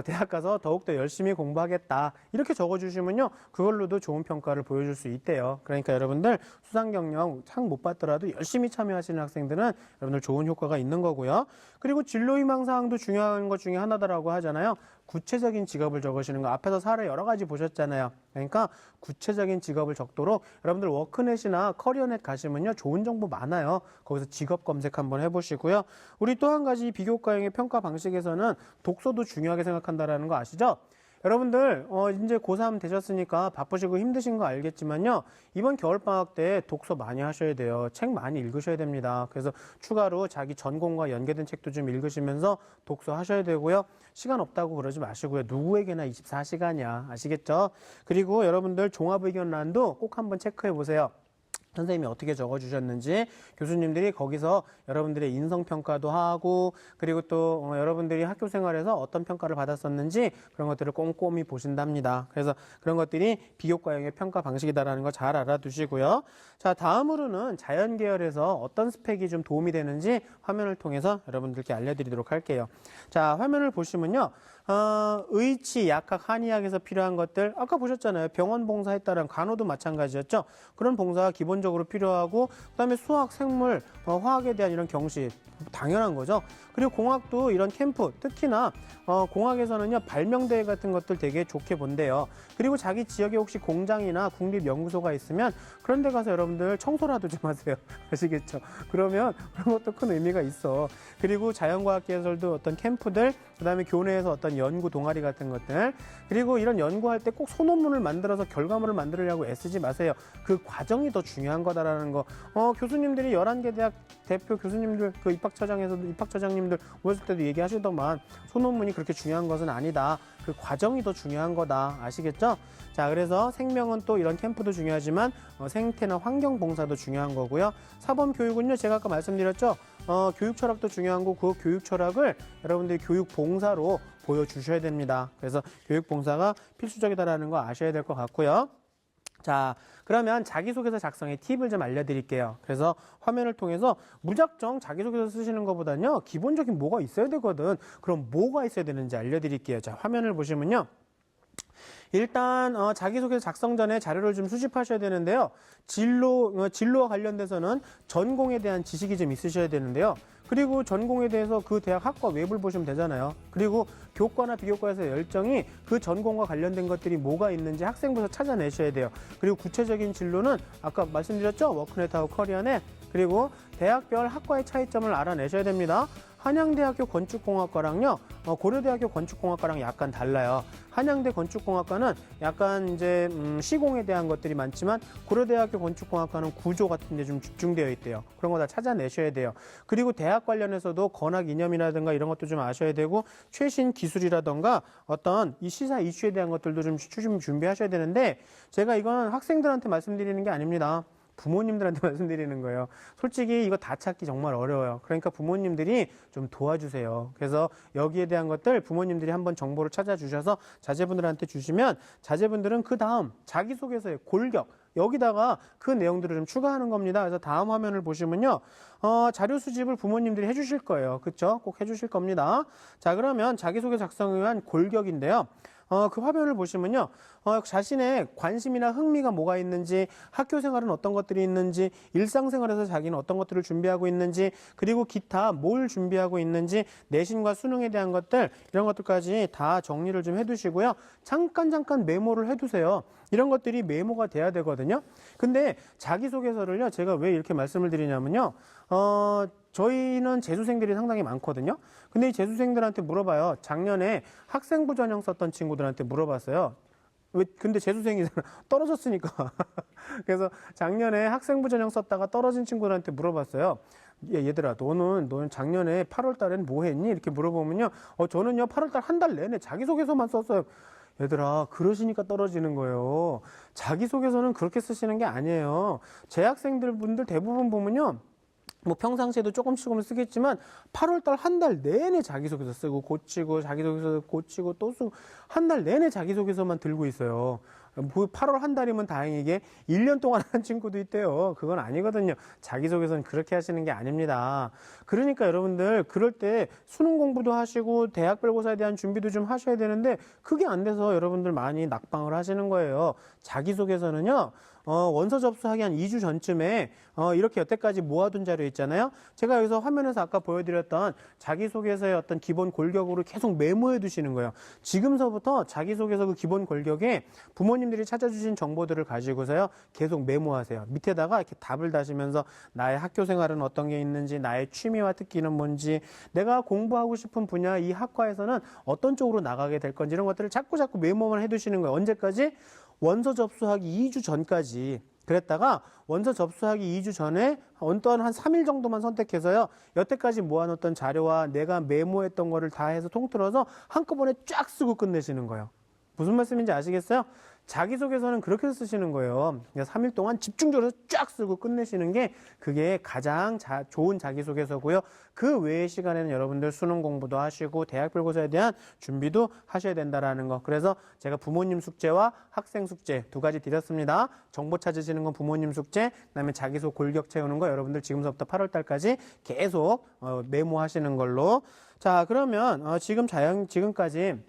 대학 가서 더욱더 열심히 공부하겠다. 이렇게 적어주시면요. 그걸로도 좋은 평가를 보여줄 수 있대요. 그러니까 여러분들 수상 경력 상 못 받더라도 열심히 참여하시는 학생들은 여러분들 좋은 효과가 있는 거고요. 그리고 진로 희망 사항도 중요한 것 중에 하나다라고 하잖아요. 구체적인 직업을 적으시는 거. 앞에서 사례 여러 가지 보셨잖아요. 그러니까 구체적인 직업을 적도록 여러분들 워크넷이나 커리어넷 가시면요. 좋은 정보 많아요. 거기서 직업 검색 한번 해보시고요. 우리 또 한 가지 비교과형의 평가 방식에서는 독서도 중요하게 생각한다라는 거 아시죠? 여러분들 이제 고3 되셨으니까 바쁘시고 힘드신 거 알겠지만요. 이번 겨울방학 때 독서 많이 하셔야 돼요. 책 많이 읽으셔야 됩니다. 그래서 추가로 자기 전공과 연계된 책도 좀 읽으시면서 독서하셔야 되고요. 시간 없다고 그러지 마시고요. 누구에게나 24시간이야. 아시겠죠? 그리고 여러분들 종합의견란도 꼭 한번 체크해 보세요. 선생님이 어떻게 적어주셨는지, 교수님들이 거기서 여러분들의 인성평가도 하고, 그리고 또 여러분들이 학교 생활에서 어떤 평가를 받았었는지 그런 것들을 꼼꼼히 보신답니다. 그래서 그런 것들이 비교과형의 평가 방식이다라는 거 잘 알아두시고요. 자, 다음으로는 자연계열에서 어떤 스펙이 좀 도움이 되는지 화면을 통해서 여러분들께 알려드리도록 할게요. 자, 화면을 보시면요. 의치, 약학, 한의학에서 필요한 것들 아까 보셨잖아요. 병원 봉사했다는 간호도 마찬가지였죠. 그런 봉사가 기본적으로 필요하고 그다음에 수학, 생물, 화학에 대한 이런 경시 당연한 거죠. 그리고 공학도 이런 캠프 특히나 공학에서는요 발명대회 같은 것들 되게 좋게 본대요. 그리고 자기 지역에 혹시 공장이나 국립연구소가 있으면 그런 데 가서 여러분들 청소라도 좀 하세요. 아시겠죠? 그러면 그런 것도 큰 의미가 있어. 그리고 자연과학계에서도 어떤 캠프들, 그다음에 교내에서 어떤 연구 동아리 같은 것들, 그리고 이런 연구할 때 꼭 소논문을 만들어서 결과물을 만들려고 애쓰지 마세요. 그 과정이 더 중요한 거다라는 거. 교수님들이 11개 대학 대표 교수님들, 그 입학처장에서도 입학처장님들 오셨을 때도 얘기하시더만 소논문이 그렇게 중요한 것은 아니다. 그 과정이 더 중요한 거다. 아시겠죠? 자, 그래서 생명은 또 이런 캠프도 중요하지만 생태나 환경 봉사도 중요한 거고요. 사범 교육은요, 제가 아까 말씀드렸죠. 교육 철학도 중요한 거고 그 교육 철학을 여러분들이 교육 봉사로 보여주셔야 됩니다. 그래서 교육 봉사가 필수적이다라는 거 아셔야 될 것 같고요. 자, 그러면 자기소개서 작성의 팁을 좀 알려드릴게요. 그래서 화면을 통해서 무작정 자기소개서 쓰시는 것보다는요, 기본적인 뭐가 있어야 되거든. 그럼 뭐가 있어야 되는지 알려드릴게요. 자, 화면을 보시면요. 일단 자기소개서 작성 전에 자료를 좀 수집하셔야 되는데요. 진로와 관련돼서는 전공에 대한 지식이 좀 있으셔야 되는데요. 그리고 전공에 대해서 그 대학 학과 웹을 보시면 되잖아요. 그리고 교과나 비교과에서 열정이 그 전공과 관련된 것들이 뭐가 있는지 학생부에서 찾아내셔야 돼요. 그리고 구체적인 진로는 아까 말씀드렸죠? 워크넷하고 커리어넷. 그리고 대학별 학과의 차이점을 알아내셔야 됩니다. 한양대학교 건축공학과랑요, 고려대학교 건축공학과랑 약간 달라요. 한양대 건축공학과는 약간 이제 시공에 대한 것들이 많지만 고려대학교 건축공학과는 구조 같은 데 좀 집중되어 있대요. 그런 거 다 찾아내셔야 돼요. 그리고 대학 관련해서도 건학 이념이라든가 이런 것도 좀 아셔야 되고 최신 기술이라든가 어떤 이 시사 이슈에 대한 것들도 좀 준비하셔야 되는데 제가 이건 학생들한테 말씀드리는 게 아닙니다. 부모님들한테 말씀드리는 거예요. 솔직히 이거 다 찾기 정말 어려워요. 그러니까 부모님들이 좀 도와주세요. 그래서 여기에 대한 것들 부모님들이 한번 정보를 찾아주셔서 자제분들한테 주시면 자제분들은 그 다음 자기소개서의 골격 여기다가 그 내용들을 좀 추가하는 겁니다. 그래서 다음 화면을 보시면요. 자료 수집을 부모님들이 해주실 거예요. 그렇죠? 꼭 해주실 겁니다. 자, 그러면 자기소개 작성을 위한 골격인데요. 그 화면을 보시면요. 자신의 관심이나 흥미가 뭐가 있는지, 학교 생활은 어떤 것들이 있는지, 일상생활에서 자기는 어떤 것들을 준비하고 있는지, 그리고 기타 뭘 준비하고 있는지, 내신과 수능에 대한 것들, 이런 것들까지 다 정리를 좀 해두시고요. 잠깐 메모를 해두세요. 이런 것들이 메모가 돼야 되거든요. 근데 자기소개서를요, 제가 왜 이렇게 말씀을 드리냐면요. 저희는 재수생들이 상당히 많거든요. 근데 이 재수생들한테 물어봐요. 작년에 학생부 전형 썼던 친구들한테 물어봤어요. 근데 재수생이잖아. 떨어졌으니까. 그래서 작년에 학생부 전형 썼다가 떨어진 친구들한테 물어봤어요. 얘들아, 너는 작년에 8월 달엔 뭐 했니? 이렇게 물어보면요. 저는요, 8월 달 한 달 내내 자기소개서만 썼어요. 얘들아, 그러시니까 떨어지는 거예요. 자기소개서는 그렇게 쓰시는 게 아니에요. 재학생들 분들 대부분 보면요. 뭐 평상시에도 조금씩 쓰겠지만 8월달 한 달 내내 자기소개서 쓰고 고치고 자기소개서 고치고 또 쓰고 한 달 내내 자기소개서만 들고 있어요. 8월 한 달이면 다행이게 1년 동안 한 친구도 있대요. 그건 아니거든요. 자기소개서는 그렇게 하시는 게 아닙니다. 그러니까 여러분들 그럴 때 수능 공부도 하시고 대학별고사에 대한 준비도 좀 하셔야 되는데 그게 안 돼서 여러분들 많이 낙방을 하시는 거예요. 자기소개서는요. 원서 접수하기 한 2주 전쯤에 이렇게 여태까지 모아둔 자료 있잖아요. 제가 여기서 화면에서 아까 보여드렸던 자기소개서의 어떤 기본 골격으로 계속 메모해 두시는 거예요. 지금서부터 자기소개서 그 기본 골격에 부모님들이 찾아주신 정보들을 가지고서요. 계속 메모하세요. 밑에다가 이렇게 답을 다시면서 나의 학교 생활은 어떤 게 있는지, 나의 취미와 특기는 뭔지, 내가 공부하고 싶은 분야 이 학과에서는 어떤 쪽으로 나가게 될 건지 이런 것들을 자꾸 메모만 해 두시는 거예요. 언제까지? 원서 접수하기 2주 전까지. 그랬다가 원서 접수하기 2주 전에 어떤 한 3일 정도만 선택해서요. 여태까지 모아놓던 자료와 내가 메모했던 거를 다 해서 통틀어서 한꺼번에 쫙 쓰고 끝내시는 거예요. 무슨 말씀인지 아시겠어요? 자기소개서는 그렇게 쓰시는 거예요. 3일 동안 집중적으로 쫙 쓰고 끝내시는 게 그게 가장 좋은 자기소개서고요. 그 외의 시간에는 여러분들 수능 공부도 하시고 대학별고사에 대한 준비도 하셔야 된다라는 거. 그래서 제가 부모님 숙제와 학생 숙제 두 가지 드렸습니다. 정보 찾으시는 건 부모님 숙제, 그다음에 자기소 골격 채우는 거 여러분들 지금서부터 8월 달까지 계속 메모하시는 걸로. 자, 그러면 지금까지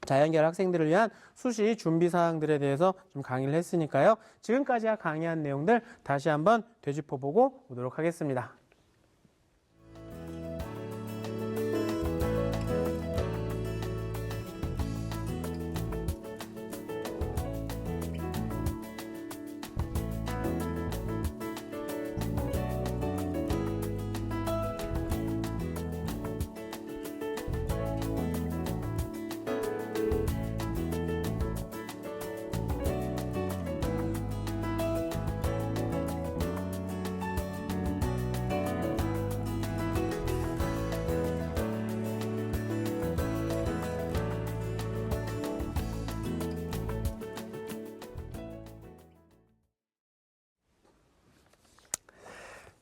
자연계열 학생들을 위한 수시 준비 사항들에 대해서 좀 강의를 했으니까요. 지금까지 강의한 내용들 다시 한번 되짚어보고 오도록 하겠습니다.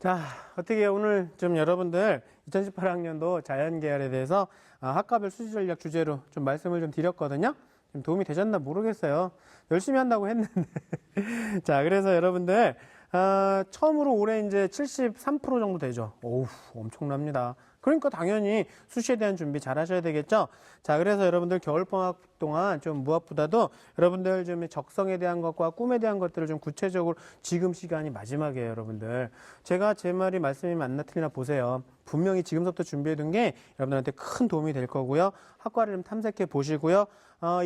자, 어떻게 오늘 좀 여러분들 2018학년도 자연계열에 대해서 학과별 수시 전략 주제로 좀 말씀을 좀 드렸거든요. 좀 도움이 되셨나 모르겠어요. 열심히 한다고 했는데. 자, 그래서 여러분들 처음으로 올해 이제 73% 정도 되죠. 오우, 엄청납니다. 그러니까 당연히 수시에 대한 준비 잘 하셔야 되겠죠. 자, 그래서 여러분들 겨울방학 동안 좀 무엇보다도 여러분들 좀 적성에 대한 것과 꿈에 대한 것들을 좀 구체적으로 지금 시간이 마지막이에요, 여러분들. 제가 제 말이 말씀이 맞나 틀리나 보세요. 분명히 지금부터 준비해둔 게 여러분들한테 큰 도움이 될 거고요. 학과를 좀 탐색해 보시고요.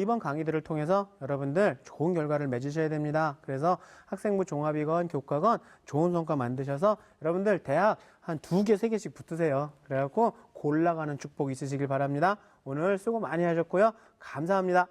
이번 강의들을 통해서 여러분들 좋은 결과를 맺으셔야 됩니다. 그래서 학생부 종합이건 교과건 좋은 성과 만드셔서 여러분들 대학 한 2개, 3개씩 붙으세요. 그래갖고 골라가는 축복 있으시길 바랍니다. 오늘 수고 많이 하셨고요. 감사합니다.